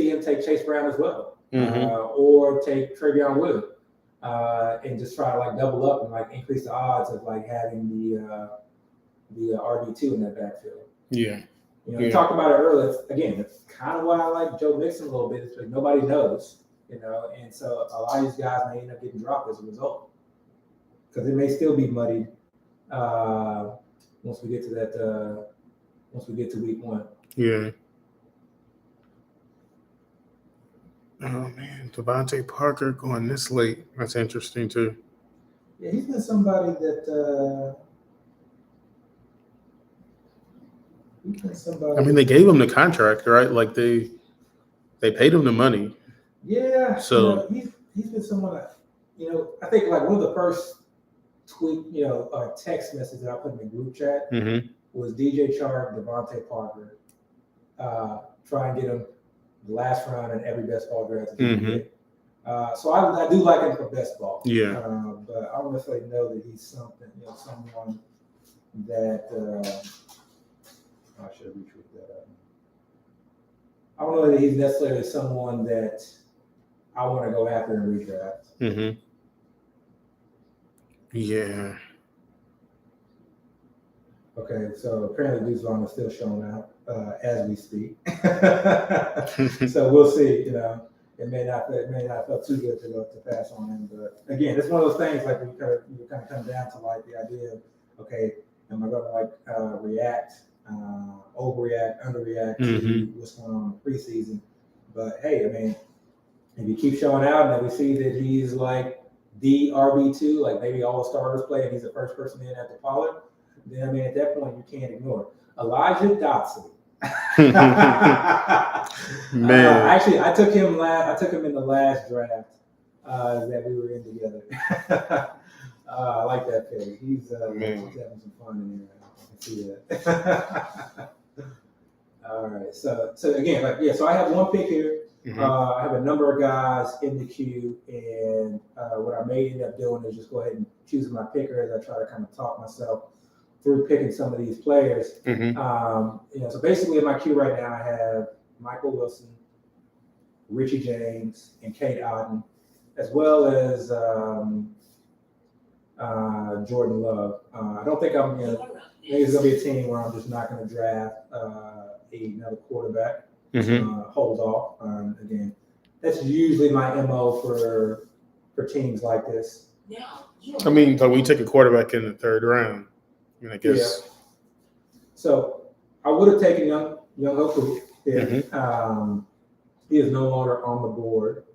him take Chase Brown as well. Or take Trayvon Williams and just try to double up and increase the odds of having the RB2 in that backfield. Yeah. We talked about it earlier. Again, that's kind of why I like Joe Mixon a little bit, because nobody knows, and so a lot of these guys may end up getting dropped as a result, because it may still be muddied once we get to that. Once we get to week 1. Yeah. Oh man, Devontae Parker going this late. That's interesting too. Yeah, he's been somebody that. I mean, they gave him the contract, right? They paid him the money. Yeah. So he's been someone that, I think one of the first tweet, text messages that I put in the group chat was DJ Chark, Devontae Parker, try and get him the last round in every best ball draft that you can get. So I do like him for best ball. Yeah. But I don't necessarily know that he's something, someone that I should have retweeted that up. I don't know that he's necessarily someone that I want to go after in redraft. Yeah. Okay, so apparently Deuce Vaughn is still showing out as we speak. So we'll see. It may not feel too good to pass on him, but again, it's one of those things you kind of come down to the idea of, okay, am I going to react overreact, underreact to what's going on in the preseason. But hey, I mean, if he keeps showing out and then we see that he's like the RB2, like maybe all the starters play and he's the first person in after Pollard, then I mean, at that point, you can't ignore it. Elijah Dotson. Man, actually, I took him in the last draft that we were in together. I like that pick. He's having some fun in there. I can see that. All right. So again, so I have one pick here. I have a number of guys in the queue, and what I may end up doing is just go ahead and choosing my picker as I try to kind of talk myself through picking some of these players. So basically in my queue right now, I have Michael Wilson, Richie James, and Kate Otten, as well as Jordan Love. I don't think I'm going to – maybe it's going to be a team where I'm just not going to draft another quarterback. Hold off. Again, that's usually my MO for teams like this. I mean, when you take a quarterback in the third round, I mean, I guess. Yeah. So I would have taken Young Hoku. He is no longer on the board.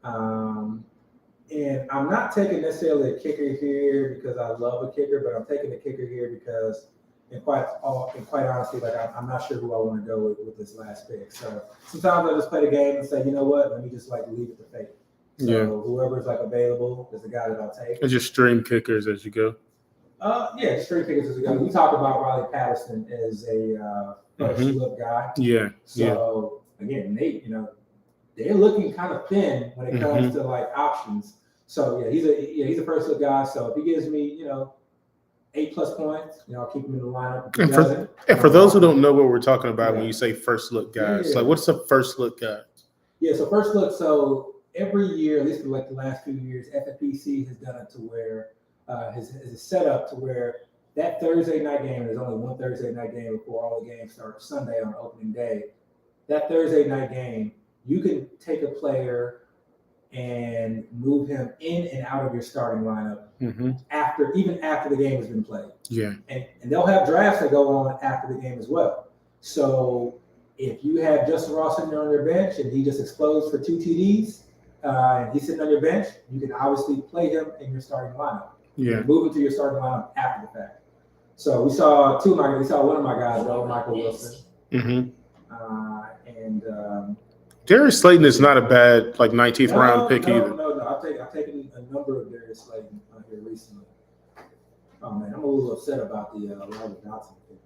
And I'm not taking necessarily a kicker here because I love a kicker, but I'm taking a kicker here because, and quite honestly, like I'm not sure who I want to go with this last pick. So sometimes I just play the game and say, you know what, let me just like leave it to fate. So whoever's like available is the guy that I'll take. And just stream kickers as you go. Stream kickers as we go. We talk about Riley Patterson as a first look guy. Yeah. So again, they're looking kind of thin when it comes to like options. So he's a first look guy. So if he gives me 8+ points, I'll keep him in the lineup. And for those who don't know what we're talking about when you say first look guys, like what's a first look guy? Yeah, so first look. So every year, at least for like the last few years, FFPC has done it to where has set up to where that Thursday night game, there's only one Thursday night game before all the games start Sunday on opening day. That Thursday night game, you can take a player and move him in and out of your starting lineup after the game has been played. Yeah. And they'll have drafts that go on after the game as well. So if you have Justin Ross sitting on your bench and he just explodes for 2 TDs, and he's sitting on your bench, you can obviously play him in your starting lineup. Yeah. Move him to your starting lineup after the fact. So we saw one of my guys, Michael Wilson. Darius Slayton is not a bad 19th round pick either. No. I've taken a number of Darius Slayton here recently. Oh man, I'm a little upset about the Elijah Dotson pick.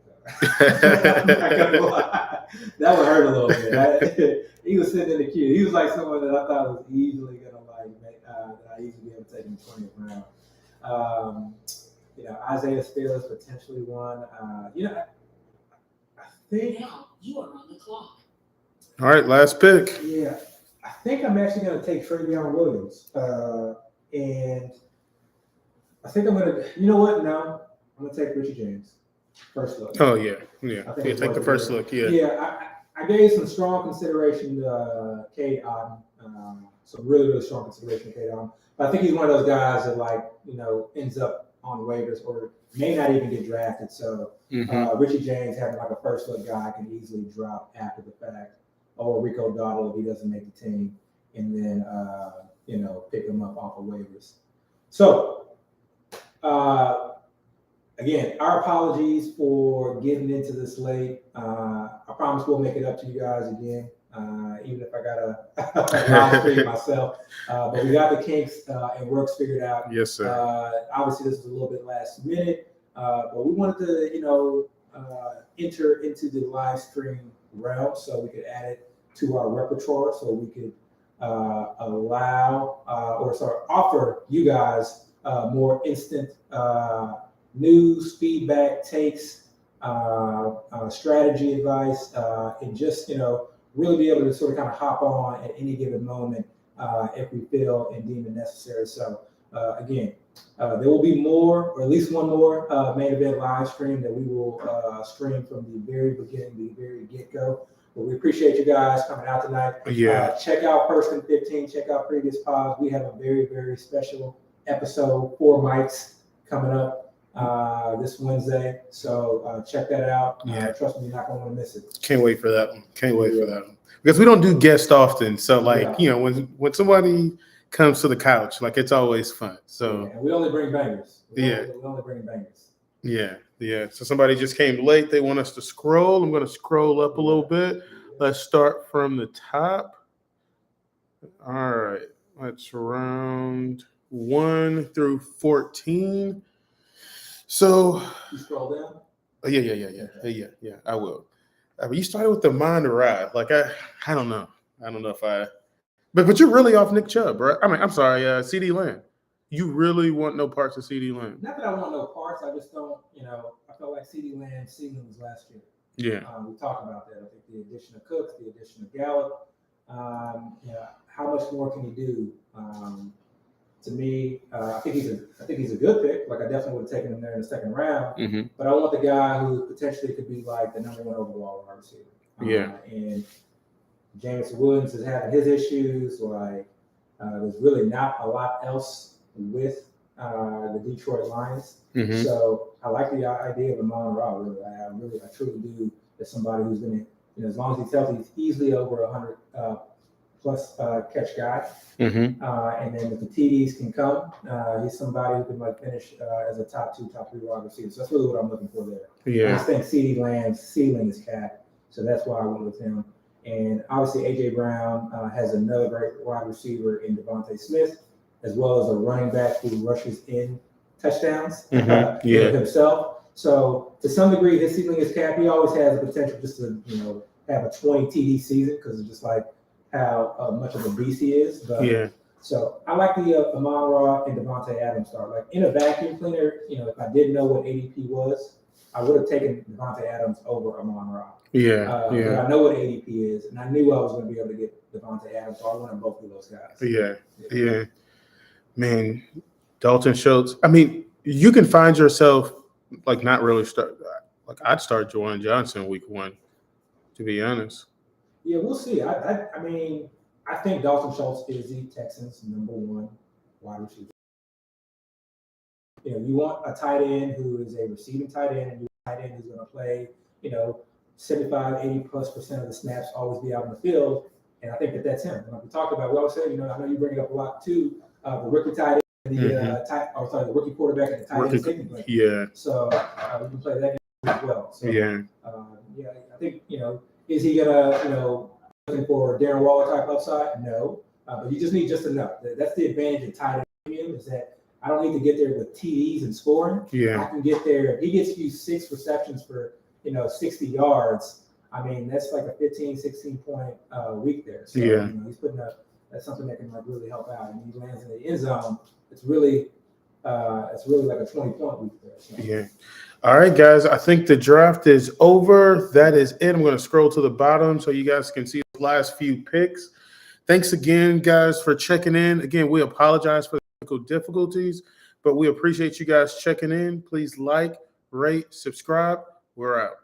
That would hurt a little bit. He was sitting in the queue. He was like someone that I thought was easily gonna that I easily be able to take in the 20th round. Isaiah Steele is potentially one. I think now you are on the clock. All right, last pick. Yeah, I think I'm actually going to take Travion Williams, and I think I'm going to. You know what? No, I'm going to take Richie James. First look. Oh yeah. Take the first look. Yeah. Yeah, I gave some strong consideration to Cade Otten. Some really, really strong consideration to Cade Otten. But I think he's one of those guys that ends up on waivers or may not even get drafted. So Richie James having like a first look guy can easily drop after the fact. Or Rico Dottle if he doesn't make the team, and then pick him up off of waivers. So again, our apologies for getting into this late. I promise we'll make it up to you guys again, even if I got a live stream myself. But we got the kinks and works figured out. Yes, sir. Obviously, this is a little bit last minute, but we wanted to enter into the live stream realm so we could add it to our repertoire, so we could offer you guys more instant news, feedback, takes, strategy advice, and just really be able to sort of kind of hop on at any given moment if we feel and deem it necessary. So again, there will be more, or at least one more main event live stream that we will stream from the very beginning, the very get-go. But we appreciate you guys coming out tonight. Yeah. Check out First and 15. Check out previous pods. We have a very, very special episode, 4 mics coming up. this Wednesday. So check that out. Yeah. Trust me, you're not going to want to miss it. Can't wait for that one. Can't wait for that one. Because we don't do guests often. So, Yeah. when somebody comes to the couch, it's always fun. So, Yeah, and we only bring bangers. We only bring bangers. yeah. So somebody just came late. They want us to scroll. I'm going to scroll up a little bit. Let's start from the top. All right. Let's round 1 through 14. So, You scroll down? yeah. I will. You started with the mind to ride. I don't know. I don't know if I. But you're really off Nick Chubb, right? I mean, I'm sorry, CeeDee Lamb. You really want no parts of CeeDee Lamb? Not that I want no parts. I just don't. I felt like CeeDee Lamb's ceiling was last year. Yeah. We talked about that. I think the addition of Cooks, the addition of Gallup. How much more can he do? To me, I think he's a good pick. I definitely would have taken him there in the second round. Mm-hmm. But I want the guy who potentially could be like the number 1 overall wide receiver. And Jameson Williams is having his issues. There's really not a lot else with the Detroit Lions. Mm-hmm. So I like the idea of Amon-Ra. Really, I truly do. As somebody who's going to, as long as he's healthy, he's easily over 100 plus catch guy. Mm-hmm. And then if the TDs can come, he's somebody who can finish as a top 2, top 3 wide receiver. So that's really what I'm looking for there. Yeah. I just think CeeDee Lamb's ceiling is capped, so that's why I went with him. And obviously AJ Brown has another great wide receiver in Devontae Smith, as well as a running back who rushes in touchdowns himself. So to some degree, his ceiling is capped. He always has the potential just to have a 20 TD season because of just how much of a beast he is. But, so I like the Amon-Ra and Devontae Adams start. In a vacuum cleaner, if I didn't know what ADP was, I would have taken Devontae Adams over Amon-Ra. But I know what ADP is, and I knew I was going to be able to get Devontae Adams, so I wanted both of those guys. Yeah. Man, Dalton Schultz. I mean, you can find yourself not really start. I'd start Juwan Johnson week 1, to be honest. Yeah, we'll see. I mean, I think Dalton Schultz is the Texans' number 1 wide receiver. You want a tight end who is a receiving tight end, and a tight end who's going to play, 75, 80+% of the snaps, always be out in the field. And I think that's him. Like we talked about, we always say, I know you bring it up a lot too, the rookie tight end, the rookie quarterback and the tight end safety play. Yeah. So we can play that game as well. So, I think, is he gonna, looking for Darren Waller type upside? No, but you just need just enough. That's the advantage of tight end premium is that I don't need to get there with TDs and scoring. Yeah, I can get there. If he gets you 6 receptions for 60 yards, I mean that's like a 15, 16 point week there. So he's putting up. That's something that can really help out. And he lands in the end zone. It's really like a 20-point week there. So. Yeah. All right, guys. I think the draft is over. That is it. I'm going to scroll to the bottom so you guys can see the last few picks. Thanks again, guys, for checking in. Again, we apologize for the technical difficulties, but we appreciate you guys checking in. Please like, rate, subscribe. We're out.